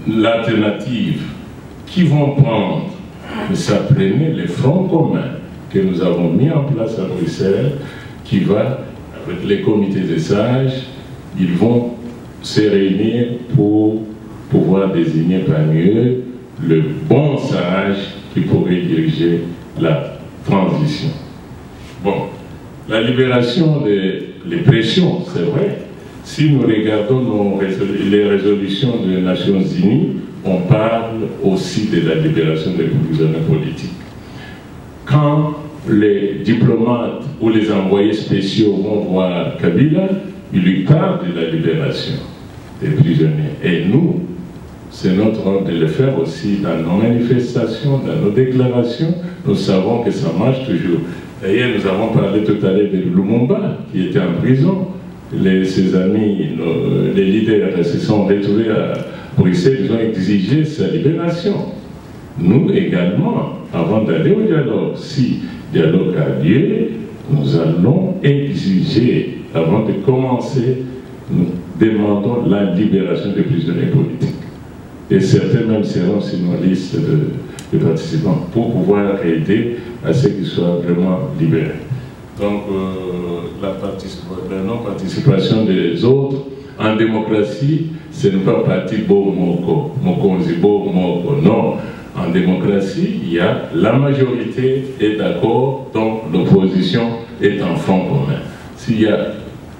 l'alternative, qui vont prendre? Ça prenait les fonds communs que nous avons mis en place à Bruxelles, qui va, avec les comités des sages, ils vont se réunir pour pouvoir désigner parmi eux le bon sage qui pourrait diriger la transition. Bon, la libération des pressions, c'est vrai. Si nous regardons les résolutions des Nations Unies, on parle aussi de la libération des prisonniers politiques. Quand les diplomates ou les envoyés spéciaux vont voir Kabila, ils lui parlent de la libération des prisonniers. Et nous, c'est notre rôle de le faire aussi dans nos manifestations, dans nos déclarations. Nous savons que ça marche toujours. D'ailleurs, nous avons parlé tout à l'heure de Lumumba, qui était en prison. Ses amis, les leaders se sont retrouvés à Bruxelles, ils ont exigé sa libération. Nous également, avant d'aller au dialogue, si le dialogue a lieu, nous allons exiger, avant de commencer, nous demandons la libération des prisonniers politiques. Et certains même seront sur nos listes de participants pour pouvoir aider à ce qu'ils soient vraiment libérés. Donc, la non-participation des autres en démocratie, ce n'est pas parti beau moko, mokonzi beau moko, non. En démocratie, il y a la majorité est d'accord, donc l'opposition est en front commun. S'il y a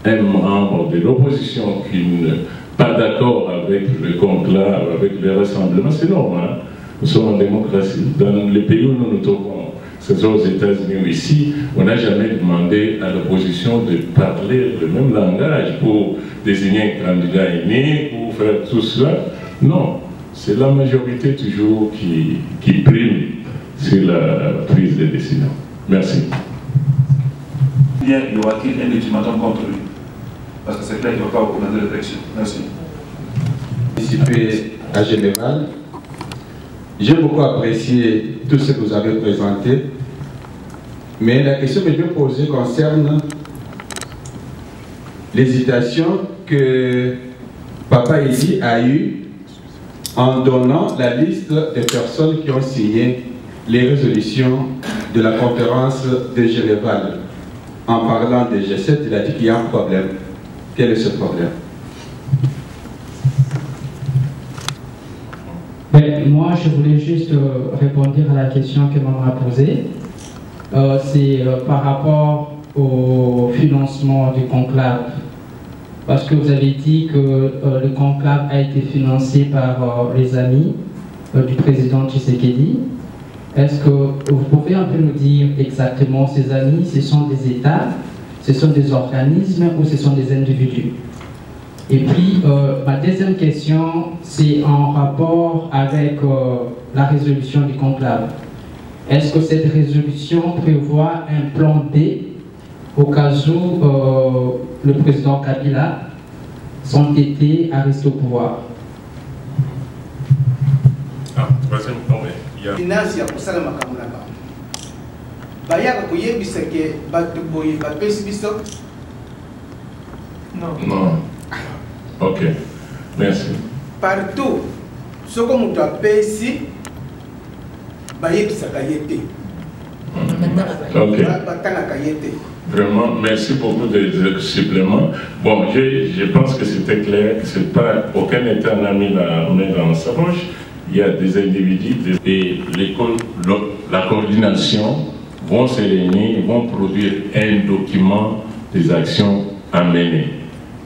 un membre de l'opposition qui n'est pas d'accord avec le conclave, avec le rassemblement, c'est normal. Nous sommes en démocratie. Dans les pays où nous nous trouvons, que ce soit aux États-Unis ou ici, on n'a jamais demandé à l'opposition de parler le même langage pour désigner un candidat unique, pour faire tout cela. Non, c'est la majorité toujours qui prime sur la prise de décision. Merci. Bien, y aura-t-il un ultimatum contre lui? Parce que c'est clair qu'il ne va pas recommander l'élection. Merci. Participer à Général. J'ai beaucoup apprécié tout ce que vous avez présenté, mais la question que je vais poser concerne l'hésitation que Papa Eli a eue en donnant la liste des personnes qui ont signé les résolutions de la conférence de Généval. En parlant de G7, il a dit qu'il y a un problème. Quel est ce problème? Moi, je voulais juste répondre à la question que maman a posée. C'est par rapport au financement du conclave. Parce que vous avez dit que le conclave a été financé par les amis du président Tshisekedi. Est-ce que vous pouvez un peu nous dire exactement ces amis, ce sont des États, ce sont des organismes ou ce sont des individus? Et puis, ma deuxième question, c'est en rapport avec la résolution du conclave. Est-ce que cette résolution prévoit un plan B au cas où le président Kabila s'entêtait à rester au pouvoir? Troisième point, il y finance ya kusala makambo na bango bayaka koyebisa ke bato boye bapesi biso Non. Ok. Merci. Partout, ce que nous avons ici, Vraiment, merci beaucoup des suppléments. Bon, je pense que c'était clair, que c'est pas aucun État n'a mis la main dans sa poche. Il y a des individus et l'école, la coordination vont se réunir, vont produire un document des actions à mener.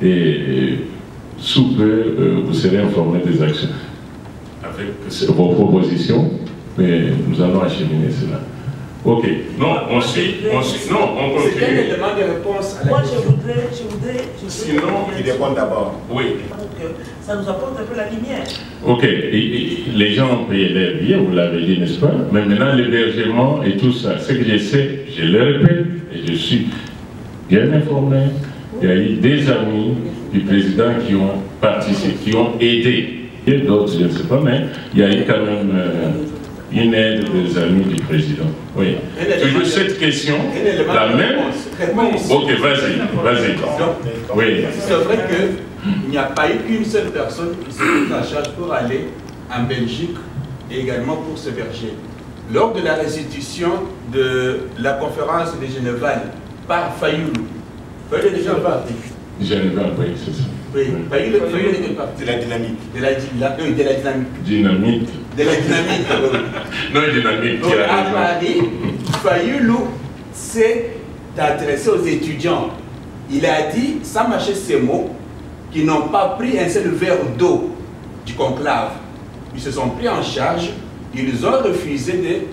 Et sous peu, vous serez informés des actions. Avec vos propositions, mais nous allons acheminer cela. Ok. Non, on continue. C'est quel élément de réponse à la question? Je voudrais... Sinon, il répond d'abord. Oui. Ça nous apporte un peu la lumière. Ok. Les gens ont payé leur billet, vous l'avez dit, n'est-ce pas? Mais maintenant, l'hébergement et tout ça, ce que je sais, je le répète, et je suis bien informé. Il y a eu des amis du président qui ont participé, qui ont aidé. Et d'autres, je ne sais pas, mais il y a eu quand même une aide des amis du président. Oui. Toujours cette question, la même. Ok, vas-y. Oui. C'est vrai qu'il n'y a pas eu qu'une seule personne qui s'est mise en charge pour aller en Belgique et également pour se berger. Lors de la restitution de la conférence de Genève par Fayoulou, Fayoulou est déjà parti. Genève, oui, c'est ça. Oui, Fayoulou est parti. De la dynamique. De la dynamique. Dynamique. De la dynamique. Non, dynamique. Donc à Paris, Fayoulou s'est adressé aux étudiants. Il a dit, sans mâcher ses mots, qu'ils n'ont pas pris un seul verre d'eau du conclave. Ils se sont pris en charge, ils ont refusé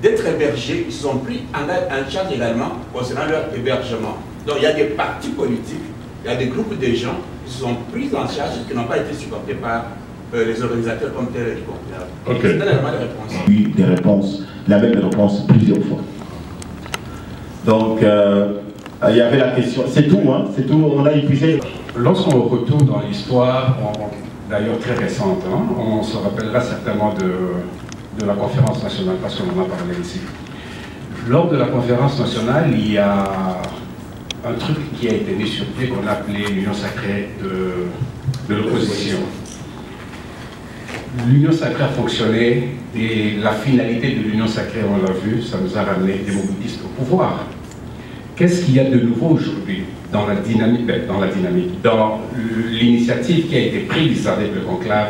d'être hébergés, ils se sont pris en charge également concernant leur hébergement. Donc il y a des partis politiques, il y a des groupes de gens qui se sont pris en charge et qui n'ont pas été supportés par les organisateurs comme tel du conclave. Okay. C'est l'élément de réponse. Oui, des réponses, la même réponse plusieurs fois. Donc, il y avait la question, c'est tout, hein, c'est tout, on a épuisé. Lorsqu'on retourne dans l'histoire, d'ailleurs très récente, hein, on se rappellera certainement de la conférence nationale, parce qu'on en a parlé ici. Lors de la conférence nationale, il y a un truc qui a été mis sur pied qu'on a appelé l'Union sacrée de l'opposition. L'Union sacrée a fonctionné et la finalité de l'Union sacrée, on l'a vu, ça nous a ramené des mobilistes au pouvoir. Qu'est-ce qu'il y a de nouveau aujourd'hui dans la dynamique, dans l'initiative qui a été prise avec le conclave,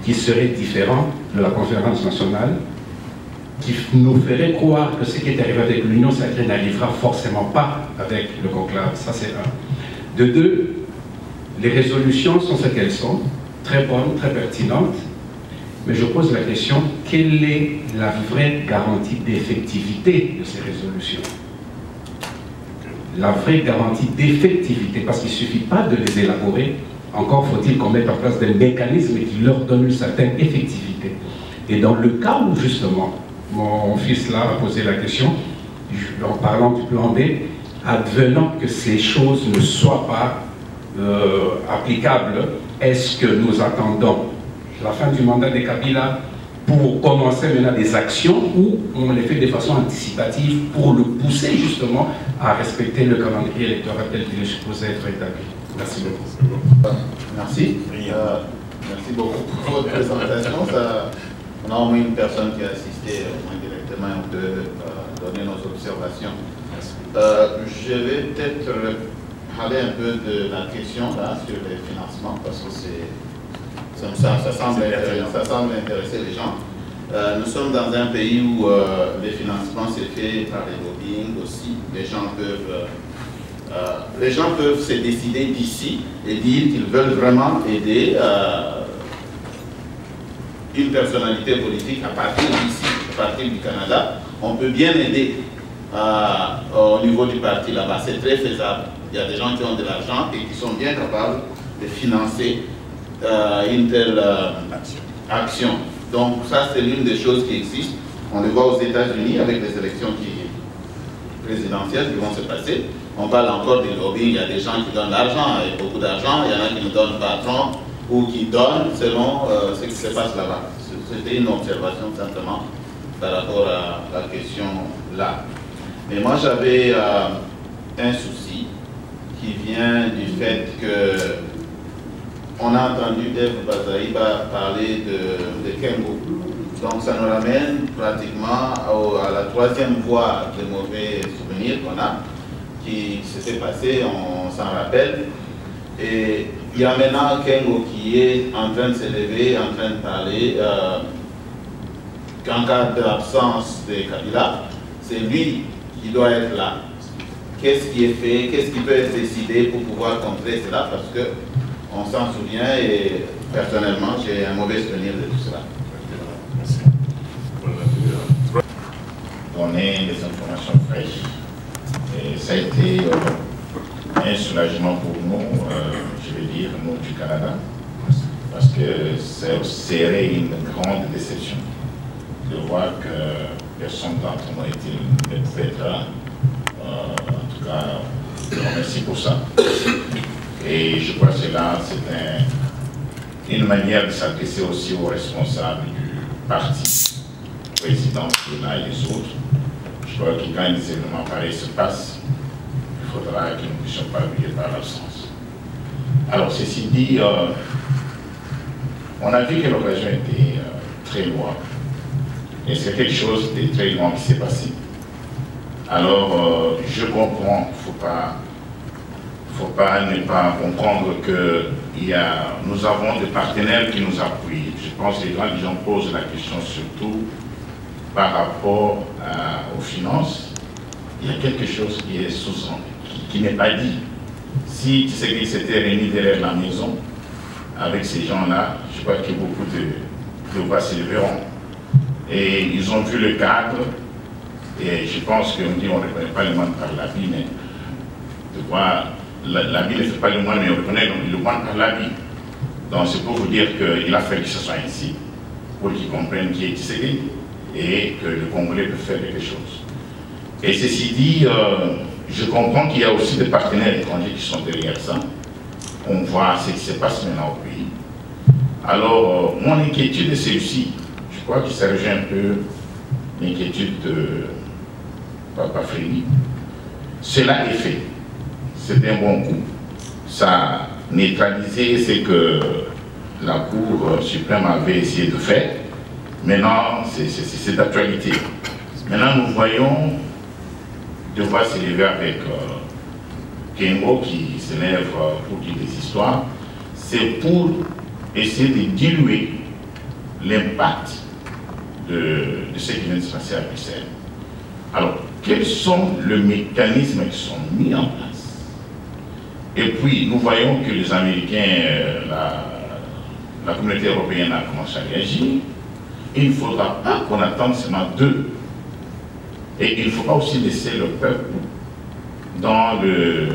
qui serait différent de la conférence nationale, qui nous ferait croire que ce qui est arrivé avec l'Union sacrée n'arrivera forcément pas avec le conclave? Ça, c'est un. De deux, les résolutions sont ce qu'elles sont, très bonnes, très pertinentes, mais je pose la question, quelle est la vraie garantie d'effectivité de ces résolutions? La vraie garantie d'effectivité, parce qu'il ne suffit pas de les élaborer, encore faut-il qu'on mette en place des mécanismes qui leur donnent une certaine effectivité. Et dans le cas où, justement, mon fils là a posé la question, en parlant du plan B, advenant que ces choses ne soient pas applicables, est-ce que nous attendons la fin du mandat de Kabila pour commencer maintenant des actions ou on les fait de façon anticipative pour le pousser justement à respecter le calendrier électoral tel qu'il est supposé être établi? Merci beaucoup. Merci. Merci beaucoup pour votre présentation. On a au moins une personne qui a assisté directement et on peut donner nos observations. Je vais peut-être parler un peu de la question là, sur les financements parce que ça semble intéresser les gens. Nous sommes dans un pays où les financements se fait par les lobbying aussi. Les gens peuvent se décider d'ici et dire qu'ils veulent vraiment aider une personnalité politique à partir d'ici, à partir du Canada. On peut bien aider au niveau du parti là-bas, c'est très faisable. Il y a des gens qui ont de l'argent et qui sont bien capables de financer une telle action. Donc ça, c'est l'une des choses qui existent. On le voit aux États-Unis avec les élections présidentielles qui vont se passer. On parle encore du lobbying, il y a des gens qui donnent l'argent, et beaucoup d'argent, il y en a qui ne donnent pas tant, ou qui donnent selon ce qui se passe là-bas. C'était une observation simplement par rapport à la question là. Mais moi j'avais un souci qui vient du fait que on a entendu Dave Bazaïba parler de Kengo. Donc ça nous ramène pratiquement à la troisième voie de mauvais souvenirs qu'on a, qui s'était passé, on s'en rappelle. Et il y a maintenant Kengo qui est en train de s'élever, en train de parler qu'en cas d'absence de Kabila, c'est lui qui doit être là. Qu'est-ce qui est fait, qu'est-ce qui peut être décidé pour pouvoir contrer cela, parce que on s'en souvient et personnellement j'ai un mauvais souvenir de tout cela. Merci. Donner des informations fraîches. Et ça a été un soulagement pour nous, je vais dire, nous du Canada, parce que serait une grande déception de voir que personne d'entre nous ne pouvait être là. En tout cas, je vous remercie pour ça. Et je crois que cela, c'est une manière de s'adresser aussi aux responsables du parti, président qui est là et les autres. Je crois que quand des événements pareils se passent, il faudra que nous ne puissions pas briller par l'absence. Alors, ceci dit, on a vu que l'occasion était très loin. Et c'est quelque chose de très grand qui s'est passé. Alors, je comprends, il ne faut pas ne pas comprendre que nous avons des partenaires qui nous appuient. Je pense que les gens posent la question surtout par rapport aux finances. Il y a quelque chose qui est qui n'est pas dit. Si tu sais qu'ils s'étaient réunis derrière la maison, avec ces gens-là, je crois que beaucoup de voix s'élèveront. Et ils ont vu le cadre, et je pense qu'on dit on ne reconnaît pas le monde par l'habit, mais de voir, l'habit ne fait pas le monde, mais on reconnaît le monde par l'habit. Donc c'est pour vous dire qu'il a fallu que ce soit ainsi, pour qu'ils comprennent qui est Tshisekedi, et que le Congolais peut faire quelque chose. Et ceci dit, je comprends qu'il y a aussi des partenaires étrangers qui sont derrière ça. On voit ce qui se passe maintenant au pays. Alors, mon inquiétude est celle-ci. Je crois que ça rejoint un peu l'inquiétude de Papa Frédéric. Cela est fait. C'est un bon coup. Ça a neutralisé ce que la Cour suprême avait essayé de faire. Maintenant, c'est d'actualité. Maintenant, nous voyons devoir s'élever avec Kengo qui s'élève pour dire des histoires. C'est pour essayer de diluer l'impact de ce qui vient de se passer à Bruxelles. Alors, quels sont les mécanismes qui sont mis en place? Et puis, nous voyons que les Américains, la communauté européenne a commencé à réagir. Il ne faudra pas qu'on attende seulement d'eux. Et il ne faut pas aussi laisser le peuple dans le,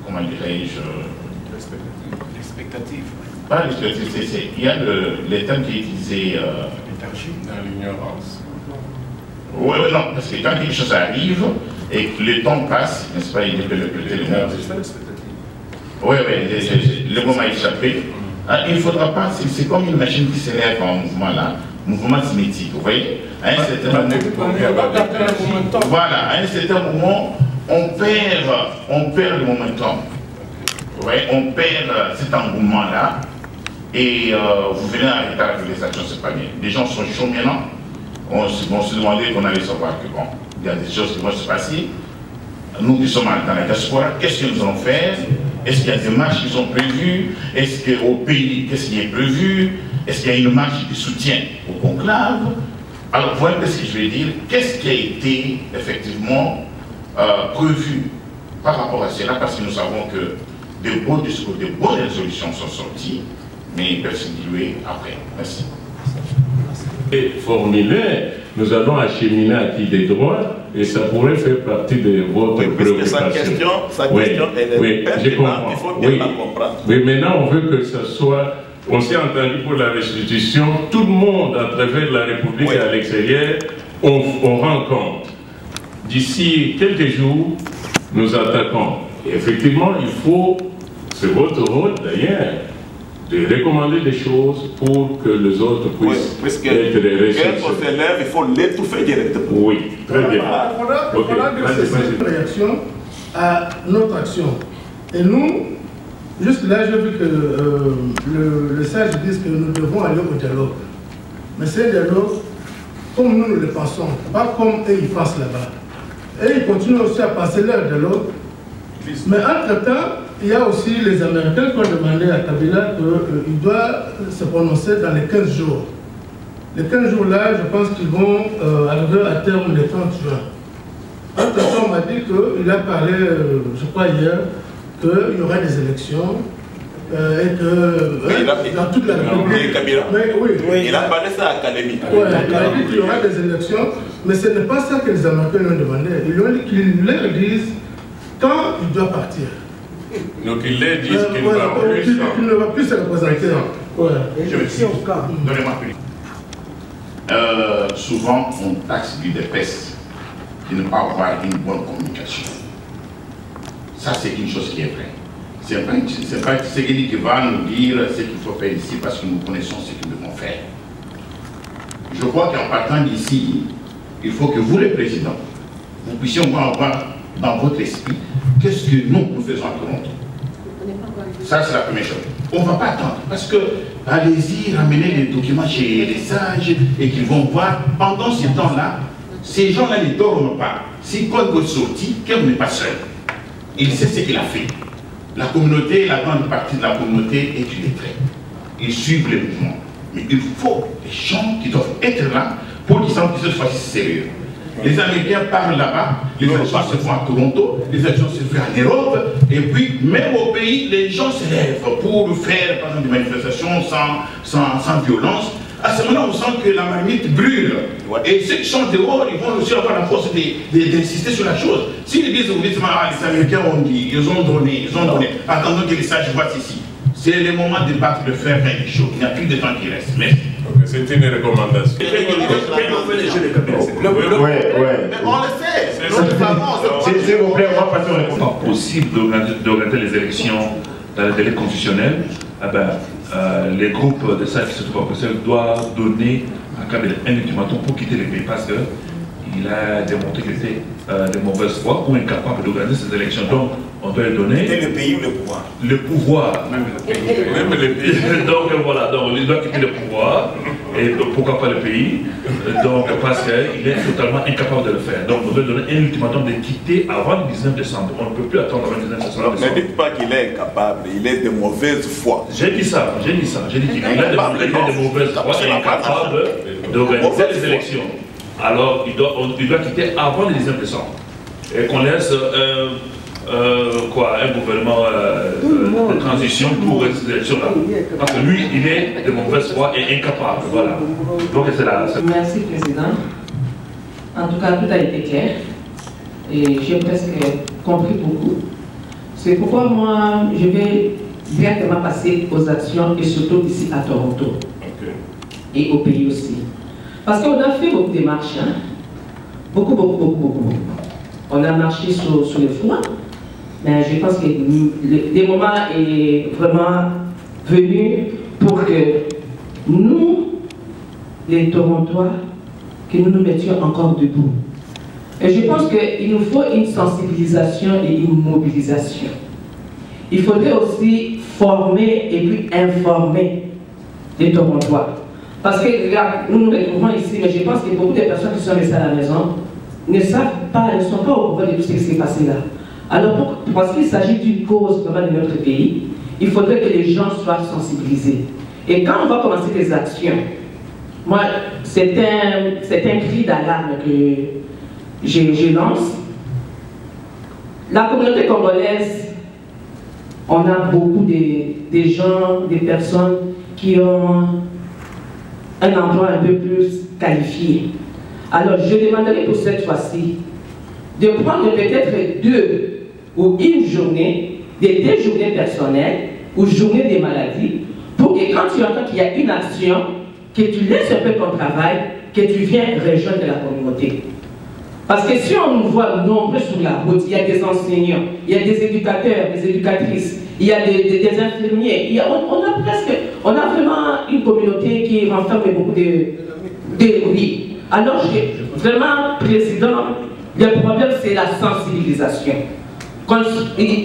comment dirais-je, l'expectative. Pas l'expectative, il y a le terme qui est utilisé dans l'ignorance. Oui, non, parce que quand quelque chose arrive et que le temps passe, n'est-ce pas, il dit que le monde. Oui, le moment est échappé. Il ne faudra pas, c'est comme une machine qui s'élève en mouvement là, mouvement cinétique, vous voyez. À un certain moment, voilà, à un certain moment, on perd le momentum. Vous voyez, on perd cet engouement-là, et vous venez arrêter avec les actions, c'est pas bien. Les gens sont chauds maintenant, on se demandait qu'on allait savoir que bon, il y a des choses qui vont se passer. Nous qui sommes dans la diaspora, qu'est-ce que nous allons faire? Est-ce qu'il y a des marches qui sont prévues? Est-ce qu'au pays, qu'est-ce qui est prévu? Est-ce qu'il y a une marche de soutien au conclave? Alors, voilà ce que je vais dire. Qu'est-ce qui a été effectivement prévu par rapport à cela? Parce que nous savons que de beaux discours, de bonnes résolutions sont sorties, mais ils peuvent se diluer après. Merci. Et formulaire, nous allons acheminer à qui des droits et ça pourrait faire partie de votre préoccupation. Sa question, elle est pertinente, il faut bien la comprendre. Oui, maintenant on veut que ce soit, on s'est entendu pour la restitution, tout le monde à travers la République et à l'extérieur, on rend compte. D'ici quelques jours, nous attaquons. Et effectivement, il faut, c'est votre rôle d'ailleurs, de recommander des choses pour que les autres puissent être des ressources. Quand on s'élève, il faut l'étouffer directement. Oui, très bien. Il faudra que c'est une réaction à notre action. Et nous, juste là, j'ai vu que le sage dit que nous devons aller au dialogue. Mais c'est un dialogue comme nous le pensons, pas comme eux ils pensent là-bas. Et ils continuent aussi à passer leur dialogue. Mais entre-temps, il y a aussi les Américains qui ont demandé à Kabila qu'il doit se prononcer dans les 15 jours. Les 15 jours-là, je pense qu'ils vont arriver à terme le 30 juin. Entre-temps, on m'a dit qu'il a parlé, je crois hier, qu'il y aura des élections et que dans toute la République. Il a parlé ça à Académie. Oui, il a dit qu'il y aura des élections, mais ce n'est pas ça que les Américains lui ont demandé. Ils ont dit qu'ils leur disent quand il doit partir. Donc ils leur disent qu'il ne va plus se représenter. Je me dis, donnez-moi plus. Souvent, on taxe l'UDPS de ne pas avoir une bonne communication. Ça, c'est une chose qui est vraie. C'est pas Tshisekedi qui va nous dire ce qu'il faut faire ici parce que nous connaissons ce que nous devons faire. Je crois qu'en partant d'ici, il faut que vous, les présidents, vous puissiez avoir dans votre esprit qu'est-ce que nous faisons à Toronto. Ça, c'est la première chose. On ne va pas attendre parce que allez-y, ramenez les documents chez les sages et qu'ils vont voir. Pendant ce temps-là, ces gens-là ne dorment pas. Si Congo est sorti, Kem n'est pas seul. Il sait ce qu'il a fait. La communauté, la grande partie de la communauté est illettrée. Ils suivent les mouvements. Mais il faut des gens qui doivent être là pour qu'ils sentent que ce soit sérieux. Les Américains parlent là-bas, les élections se font à Toronto, les élections se font en Europe, et puis même au pays, les gens se lèvent pour faire par exemple des manifestations sans violence. À ce moment-là, on sent que la marmite brûle. Et ceux qui sont dehors, ils vont aussi avoir la force d'insister sur la chose. S'ils disent, vous dites, les Américains ont dit, ils ont donné, attendons que les sages voient ici. C'est le moment de battre, de faire quelque chose. Il n'y a plus de temps qui reste. Merci. C'est une recommandation. Oui. On le sait. S'il vous plaît, on va passer aux réponses. C'est possible d'organiser les élections dans le délai constitutionnel. Les groupes de sages qui se trouvent à Bruxelles doivent donner un ultimatum pour quitter le pays parce qu'il a démontré qu'il était de mauvaise foi ou incapable d'organiser ces élections. Donc, on doit lui donner. Et le pays ou le pouvoir? Le pouvoir. Même le pays. Donc voilà, donc il doit quitter le pouvoir, et pourquoi pas le pays, donc parce qu'il est totalement incapable de le faire. Donc on doit donner un ultimatum de quitter avant le 19 décembre. On ne peut plus attendre avant le 19 décembre. Ne dites pas qu'il est incapable, il est de mauvaise foi. J'ai dit ça, j'ai dit qu'il est de mauvaise foi et incapable d'organiser les élections. Alors il doit quitter avant le 19 décembre. Et qu'on laisse un gouvernement de transition pour ces élections-là. Parce que lui, il est de mauvaise foi et incapable. Voilà. Donc c'est là. Merci, Président. En tout cas, tout a été clair. Et j'ai presque compris beaucoup. C'est pourquoi moi, je vais directement passer aux actions et surtout ici à Toronto. Et au pays aussi. Parce qu'on a fait beaucoup de marches. Hein? Beaucoup. On a marché sur le froid. Mais je pense que le moment est vraiment venu pour que nous, les Torontois, que nous nous mettions encore debout. Et je pense qu'il nous faut une sensibilisation et une mobilisation. Il faudrait aussi former et puis informer les Torontois. Parce que nous nous retrouvons ici, mais je pense que beaucoup de personnes qui sont restées à la maison ne savent pas, ne sont pas au courant de tout ce qui s'est passé là. Alors, parce qu'il s'agit d'une cause vraiment de notre pays, il faudrait que les gens soient sensibilisés. Et quand on va commencer des actions, moi, c'est un cri d'alarme que je lance. La communauté congolaise, on a beaucoup de gens, des personnes qui ont un emploi un peu plus qualifié. Alors, je demanderai pour cette fois-ci de prendre peut-être 2 ou une journée, des journées personnelles ou journées des maladies, pour que quand tu entends qu'il y a une action, que tu laisses un peu ton travail, que tu viennes rejoindre la communauté. Parce que si on nous voit nombreux sur la route, il y a des enseignants, il y a des éducateurs, des éducatrices, il y a des infirmiers, on a vraiment une communauté qui renferme beaucoup de oui. Alors, vraiment, Président, le problème c'est la sensibilisation. Quand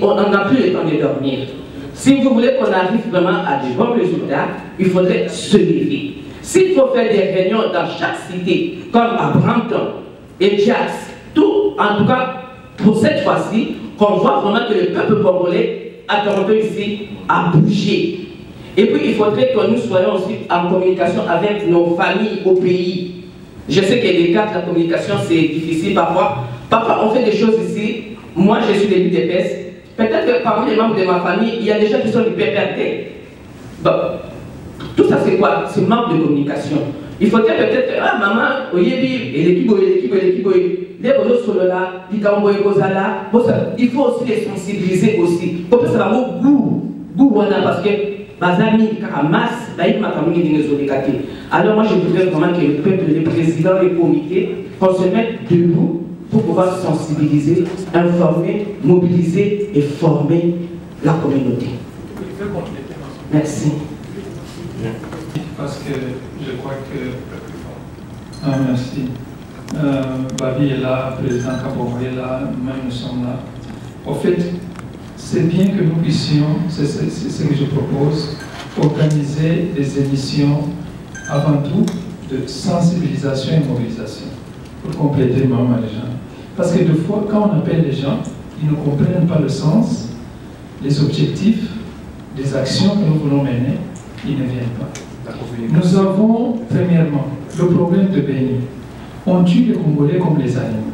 on n'a plus le temps de dormir. Si vous voulez qu'on arrive vraiment à des bons résultats, il faudrait se lever. S'il faut faire des réunions dans chaque cité, comme à Brampton et Jax, tout, en tout cas, pour cette fois-ci, qu'on voit vraiment que le peuple congolais à Toronto ici a bougé. Et puis, il faudrait que nous soyons aussi en communication avec nos familles au pays. Je sais que les cas de la communication, c'est difficile parfois. Parfois, on fait des choses ici. Moi, je suis de l'UDPS. Peut-être que parmi les membres de ma famille, il y a des gens qui sont du PPRD. Bon, tout ça c'est quoi? C'est manque de communication. Il faut dire peut-être, ah maman, il faut aussi les sensibiliser aussi. Pour que ça va au goût, parce que alors moi je voudrais vraiment que le peuple, les présidents, les comités, qu'on se mette debout pour pouvoir sensibiliser, informer, mobiliser et former la communauté. Merci. Parce que je crois que... Ah, merci. Babi est là, président Kabongo est là, même nous sommes là. En fait, c'est bien que nous puissions, c'est ce que je propose, organiser des émissions avant tout de sensibilisation et mobilisation pour compléter vraiment les gens. Parce que des fois, quand on appelle les gens, ils ne comprennent pas le sens, les objectifs, les actions que nous voulons mener, ils ne viennent pas. Nous avons, premièrement, le problème de Béni. On tue les Congolais comme les animaux.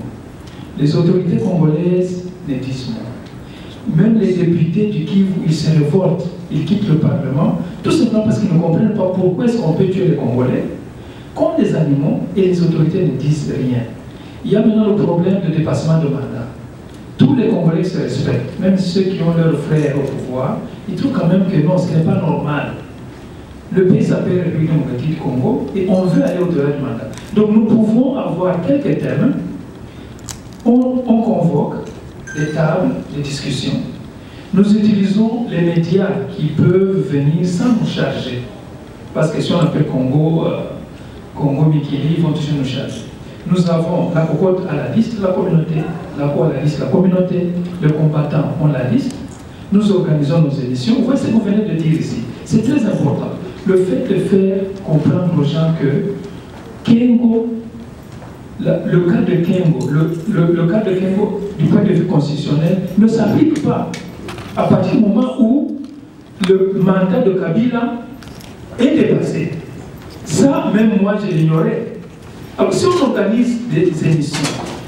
Les autorités congolaises ne disent pas. Même les députés du Kivu, ils se révoltent, ils quittent le Parlement, tout simplement parce qu'ils ne comprennent pas pourquoi est-ce qu'on peut tuer les Congolais comme des animaux et les autorités ne disent rien. Il y a maintenant le problème de dépassement de mandat. Tous les Congolais se respectent, même ceux qui ont leurs frères au pouvoir, ils trouvent quand même que non, ce n'est pas normal. Le pays s'appelle République démocratique du Congo et on veut aller au-delà du mandat. Donc nous pouvons avoir quelques thèmes, on convoque des tables de discussion. Nous utilisons les médias qui peuvent venir sans nous charger. Parce que si on appelle Congo, Congo Mikili, ils vont toujours nous charger. Nous avons la cocotte à la liste de la communauté, la co à la liste de la communauté, le combattant on la liste. Nous organisons nos émissions. Vous voyez ce que vous venez de dire ici. C'est très important. Le fait de faire comprendre aux gens que Kengo, le cas de Kengo, le cas de Kengo du point de vue constitutionnel ne s'applique pas à partir du moment où le mandat de Kabila est dépassé. Ça, même moi, je l'ignorais. Alors, si on organise des émissions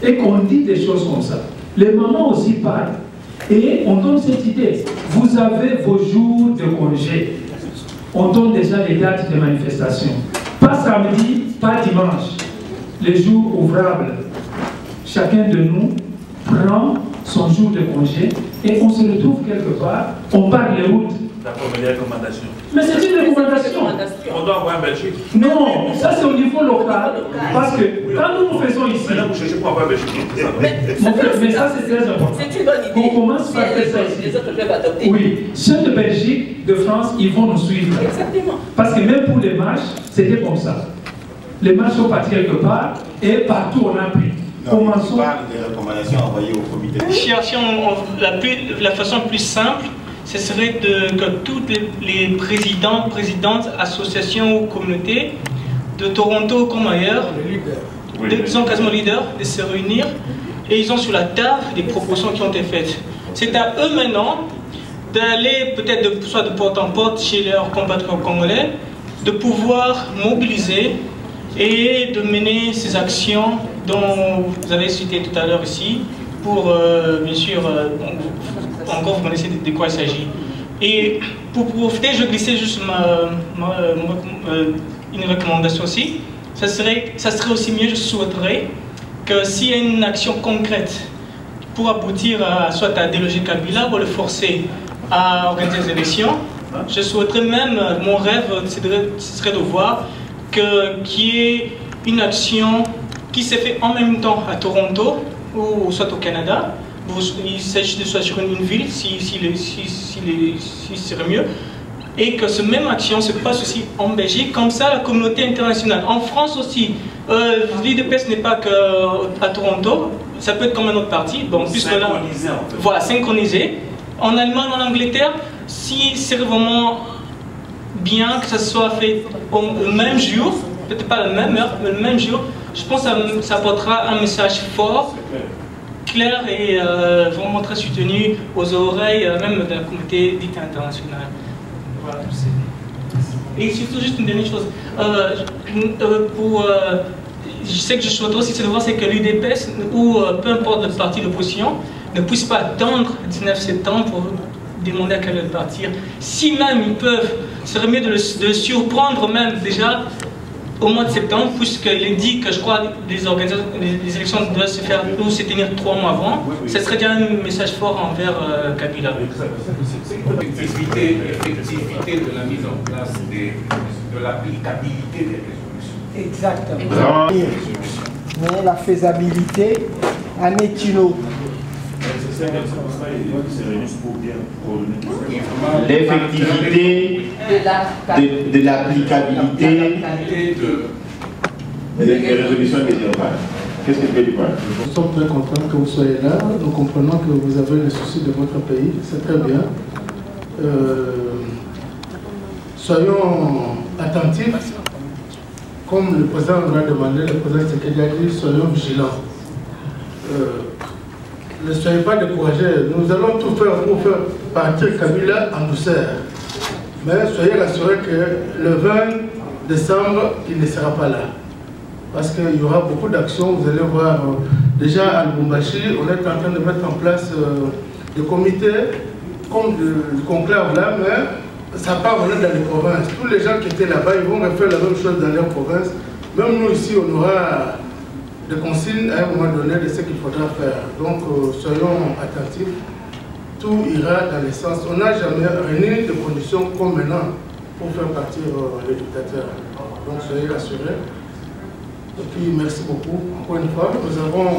et qu'on dit des choses comme ça, les mamans aussi parlent et on donne cette idée. Vous avez vos jours de congé. On donne déjà les dates de manifestation. Pas samedi, pas dimanche. Les jours ouvrables. Chacun de nous prend son jour de congé et on se retrouve quelque part, on part les routes. La première recommandation. Mais c'est une recommandation. On doit avoir en Belgique. Non, ça c'est au niveau local. Parce que quand nous faisons ici. Maintenant, vous cherchez pour avoir en Belgique. Mais ça c'est très important. C'est une bonne idée. On commence par faire ça ici. Les autres peuvent adopter. Oui, ceux de Belgique, de France, ils vont nous suivre. Exactement. Parce que même pour les marches, c'était comme ça. Les marches sont parties quelque part et partout on a pris. Commençons par des recommandations envoyées au comité. Cherchons la façon plus simple, ce serait que tous les présidents, présidentes, associations ou communautés de Toronto comme ailleurs, ils sont quasiment leaders, de se réunir et ils ont sur la table des propositions qui ont été faites. C'est à eux maintenant d'aller peut-être soit de porte en porte chez leurs compatriotes congolais, de pouvoir mobiliser et de mener ces actions dont vous avez cité tout à l'heure ici, pour bien sûr, encore vous connaissez de quoi il s'agit. Et pour profiter, je glissais juste une recommandation aussi. Ça serait aussi mieux, je souhaiterais, que s'il y a une action concrète pour aboutir à soit à déloger Kabila ou le forcer à organiser des élections, je souhaiterais même, mon rêve, ce serait de voir qu'il y ait une action qui s'est faite en même temps à Toronto ou soit au Canada, il s'agit de choisir une ville, si serait mieux, et que cette même action se passe aussi en Belgique, comme ça la communauté internationale. En France aussi, l'UDPS n'est pas qu'à Toronto, ça peut être comme un autre parti. Bon, synchronisé en fait. Voilà, synchronisé. En Allemagne, en Angleterre, si c'est vraiment bien que ça soit fait le même jour, peut-être pas la même heure, mais le même jour, je pense que ça apportera un message fort, clair et vraiment très soutenu aux oreilles même de la communauté dite internationale. Voilà. Et surtout, juste une dernière chose, je sais que je souhaite aussi savoir, c'est que l'UDPS, ou peu importe le parti d'opposition, ne puisse pas attendre le 19 septembre pour demander à quel partir. Si même ils peuvent, ce serait mieux de le surprendre même déjà au mois de septembre, puisqu'il dit que je crois les élections doivent se faire ou se tenir 3 mois avant, ça serait déjà un message fort envers Kabila. L'effectivité de la mise en place de l'applicabilité des résolutions. Exactement. Mais la faisabilité en est une autre. L'effectivité de l'applicabilité des résolutions médiévales. Qu'est-ce que tu veux dire? Nous sommes très contents que vous soyez là. Nous comprenons que vous avez le souci de votre pays. C'est très bien. Soyons attentifs. Comme le président nous l'a demandé, le président Tshisekedi a dit, soyons vigilants. Ne soyez pas découragés. Nous allons tout faire pour faire partir Kabila en douceur. Mais soyez rassurés que le 20 décembre, il ne sera pas là. Parce qu'il y aura beaucoup d'actions. Vous allez voir, déjà à Lubumbashi, on est en train de mettre en place des comités comme le conclave là, mais ça part venir dans les provinces. Tous les gens qui étaient là-bas, ils vont refaire la même chose dans leurs provinces. Même nous ici, on aura des consignes à un moment donné de ce qu'il faudra faire. Donc, soyons attentifs. Tout ira dans le sens. On n'a jamais réuni de conditions comme maintenant pour faire partir les dictateurs. Donc, soyez rassurés. Et puis, merci beaucoup. Encore une fois, nous avons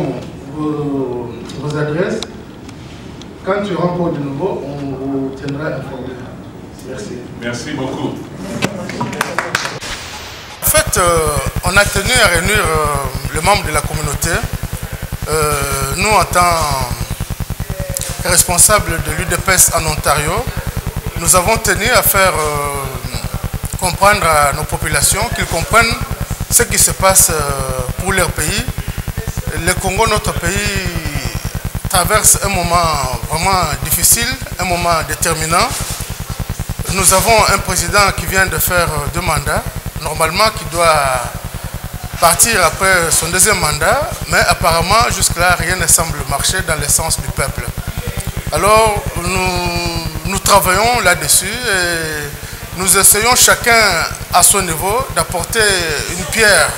vos adresses. Quand tu rencontres de nouveau, on vous tiendra informé. Merci. Merci beaucoup. En fait, on a tenu à réunir les membres de la communauté. Nous, en tant que responsables de l'UDPS en Ontario, nous avons tenu à faire comprendre à nos populations qu'ils comprennent ce qui se passe pour leur pays. Le Congo, notre pays, traverse un moment vraiment difficile, un moment déterminant. Nous avons un président qui vient de faire 2 mandats, normalement qui doit partir après son 2e mandat, mais apparemment jusque-là rien ne semble marcher dans le sens du peuple. Alors nous travaillons là-dessus et nous essayons chacun à son niveau d'apporter une pierre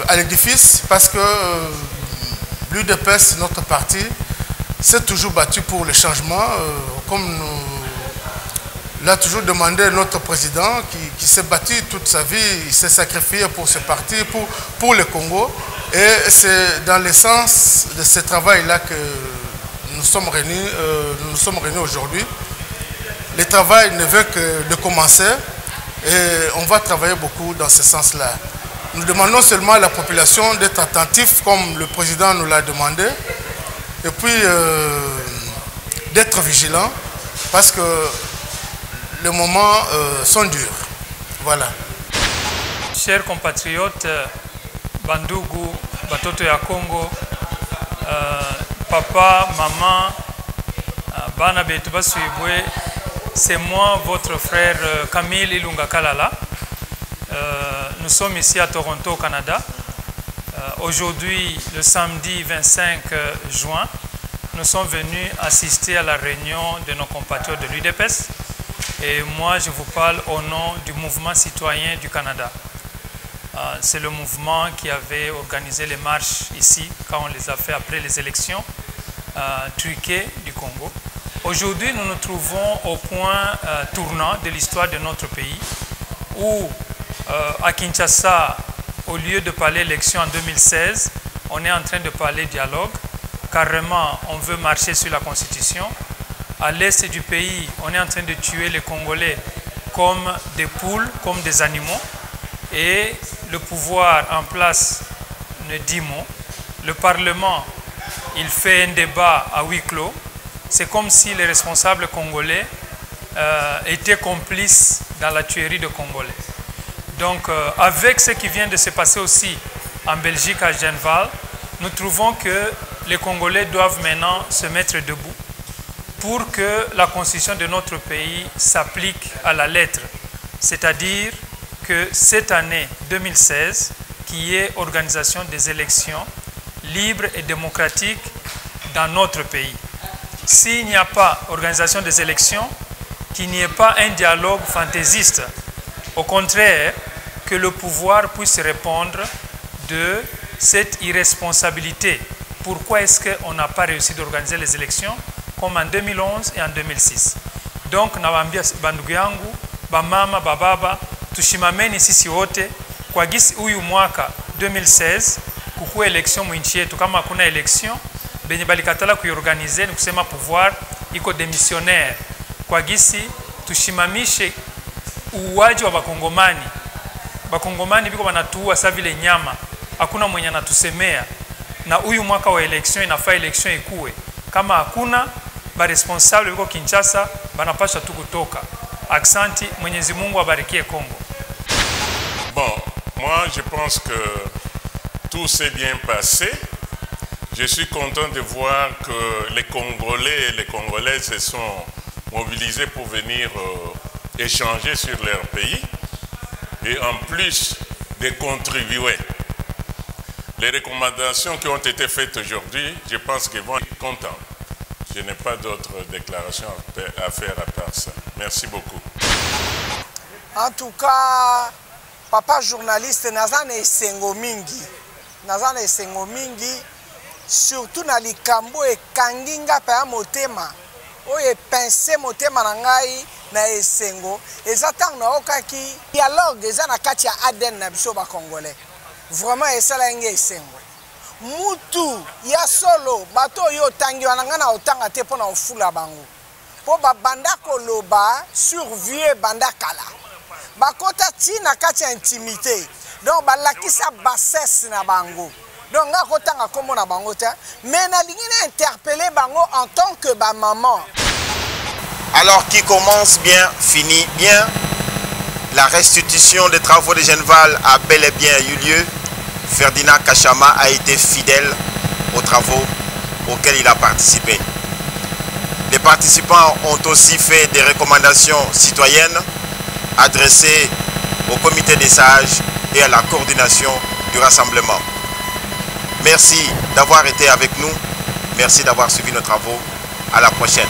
à l'édifice parce que l'UDPS, notre parti, s'est toujours battu pour le changement, comme l'a toujours demandé notre président qui s'est battu toute sa vie, il s'est sacrifié pour ce parti, pour le Congo. Et c'est dans le sens de ce travail-là que nous sommes réunis aujourd'hui. Le travail ne veut que de commencer et on va travailler beaucoup dans ce sens-là. Nous demandons seulement à la population d'être attentif comme le président nous l'a demandé et puis d'être vigilant parce que les moments sont durs. Voilà. Chers compatriotes, Bandugu, Batoto ya Congo, papa, maman, Bana Betu Basuibwe, c'est moi, votre frère Camille Ilunga Kalala. Nous sommes ici à Toronto, au Canada. Aujourd'hui, le samedi 25 juin, nous sommes venus assister à la réunion de nos compatriotes de l'UDPS. Et moi, je vous parle au nom du mouvement citoyen du Canada. C'est le mouvement qui avait organisé les marches ici, quand on les a fait après les élections truquées du Congo. Aujourd'hui, nous nous trouvons au point tournant de l'histoire de notre pays, où à Kinshasa, au lieu de parler élection en 2016, on est en train de parler dialogue. carrément, on veut marcher sur la Constitution. À l'est du pays, on est en train de tuer les Congolais comme des poules, comme des animaux. Et le pouvoir en place ne dit mot. Le Parlement, il fait un débat à huis clos. C'est comme si les responsables congolais étaient complices dans la tuerie de Congolais. Donc, avec ce qui vient de se passer aussi en Belgique, à Genval, nous trouvons que les Congolais doivent maintenant se mettre debout pour que la constitution de notre pays s'applique à la lettre. C'est-à-dire que cette année 2016, qu'il y ait organisation des élections libres et démocratiques dans notre pays. S'il n'y a pas organisation des élections, qu'il n'y ait pas un dialogue fantaisiste. Au contraire, que le pouvoir puisse répondre de cette irresponsabilité. Pourquoi est-ce qu'on n'a pas réussi d'organiser les élections comme en 2011 et en 2006? Donc, nawaambia bandugu yangu, bamama, bababa, tushimameni sisi wote kwa gisi huyu mwaka 2016 kukuwa election mwinchi yetu. Kama hakuna election, benye balikatala kuiorganize ni kusema pouvoir iko demissionnaire. Kwa gisi tushimamishe uwaji wa bakongomani. Bakongomani biko banatuua sa vile nyama. Hakuna mwenye anatusemea. Na huyu mwaka wa election inafaa election ikuwe. Kama hakuna, ba responsable biko Kinshasa banapasha tu kutoka. Aksanti, Mwenyezi Mungu abarikie Congo. Bon, moi je pense que tout s'est bien passé. Je suis content de voir que les Congolais et les Congolaises se sont mobilisés pour venir échanger sur leur pays et en plus de contribuer. Les recommandations qui ont été faites aujourd'hui, je pense qu'ils vont être contents. Je n'ai pas d'autres déclarations à faire à part ça. Merci beaucoup. En tout cas, papa journaliste, nazana esengo mingi. Nazana esengo mingi, surtout na likambo e kanginga pa motema. Oye pense motema na ngai na esengo. Ezatang na okaki dialogue eza na kati ya ADN na biso ba Congolais. Vraiment esala nge esengo. Mutu ya solo bato yo tangi wananga na otanga te pona ofula bango. Po ba banda koloba survie banda kala. Bakota ti na kati ya intimité. Donc balakisa bassesse na bango. Donc nga kotanga kombo na bango te, mais na lingine interpeller bango en tant que ba maman. Alors qui commence bien, finit bien. La restitution des travaux de Genval a bel et bien eu lieu. Ferdinand Kachama a été fidèle aux travaux auxquels il a participé. Les participants ont aussi fait des recommandations citoyennes adressées au comité des sages et à la coordination du rassemblement. Merci d'avoir été avec nous. Merci d'avoir suivi nos travaux. À la prochaine.